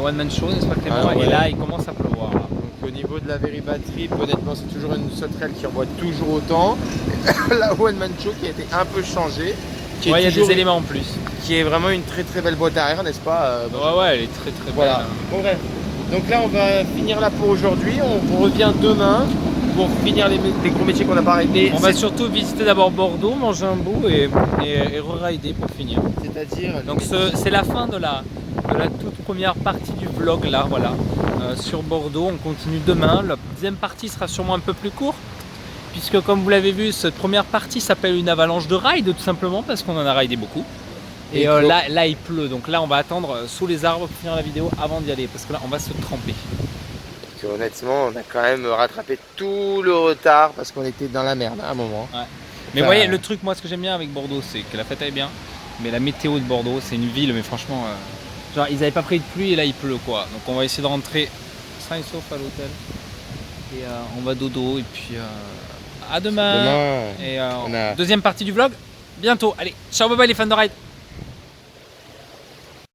One Man Show, n'est-ce pas Clément? Ouais. Et là, il commence à pleuvoir. Là. Donc au niveau de la Very Bad Trip, honnêtement, c'est toujours une sauterelle qui envoie toujours autant. La One Man Show qui a été un peu changée. Il y a des éléments en plus. Qui est vraiment une très très belle boîte arrière, n'est-ce pas? Ouais, elle est très très belle. Voilà. Bon, bref. Donc là, on va finir là pour aujourd'hui. On revient demain pour finir les gros métiers qu'on n'a pas arrêtés. On va surtout visiter d'abord Bordeaux, manger un bout et re-rider pour finir. C'est-à-dire. Donc c'est la fin de la toute première partie du vlog là, voilà. Sur Bordeaux, on continue demain. La deuxième partie sera sûrement un peu plus courte. Puisque comme vous l'avez vu, cette première partie s'appelle une avalanche de ride, tout simplement parce qu'on en a ridé beaucoup. Et là il pleut, donc là on va attendre sous les arbres pour finir la vidéo avant d'y aller, parce que là on va se tremper. Parce que, honnêtement, on a quand même rattrapé tout le retard parce qu'on était dans la merde à un moment. Ouais. Mais vous voyez, le truc, moi ce que j'aime bien avec Bordeaux, c'est que la fête est bien, mais la météo de Bordeaux, c'est une ville, mais franchement, genre ils n'avaient pas pris de pluie et là il pleut quoi. Donc on va essayer de rentrer sain et sauf à l'hôtel. Et on va dodo et puis à demain. Et deuxième partie du vlog, bientôt. Allez, ciao bye bye les fans de ride.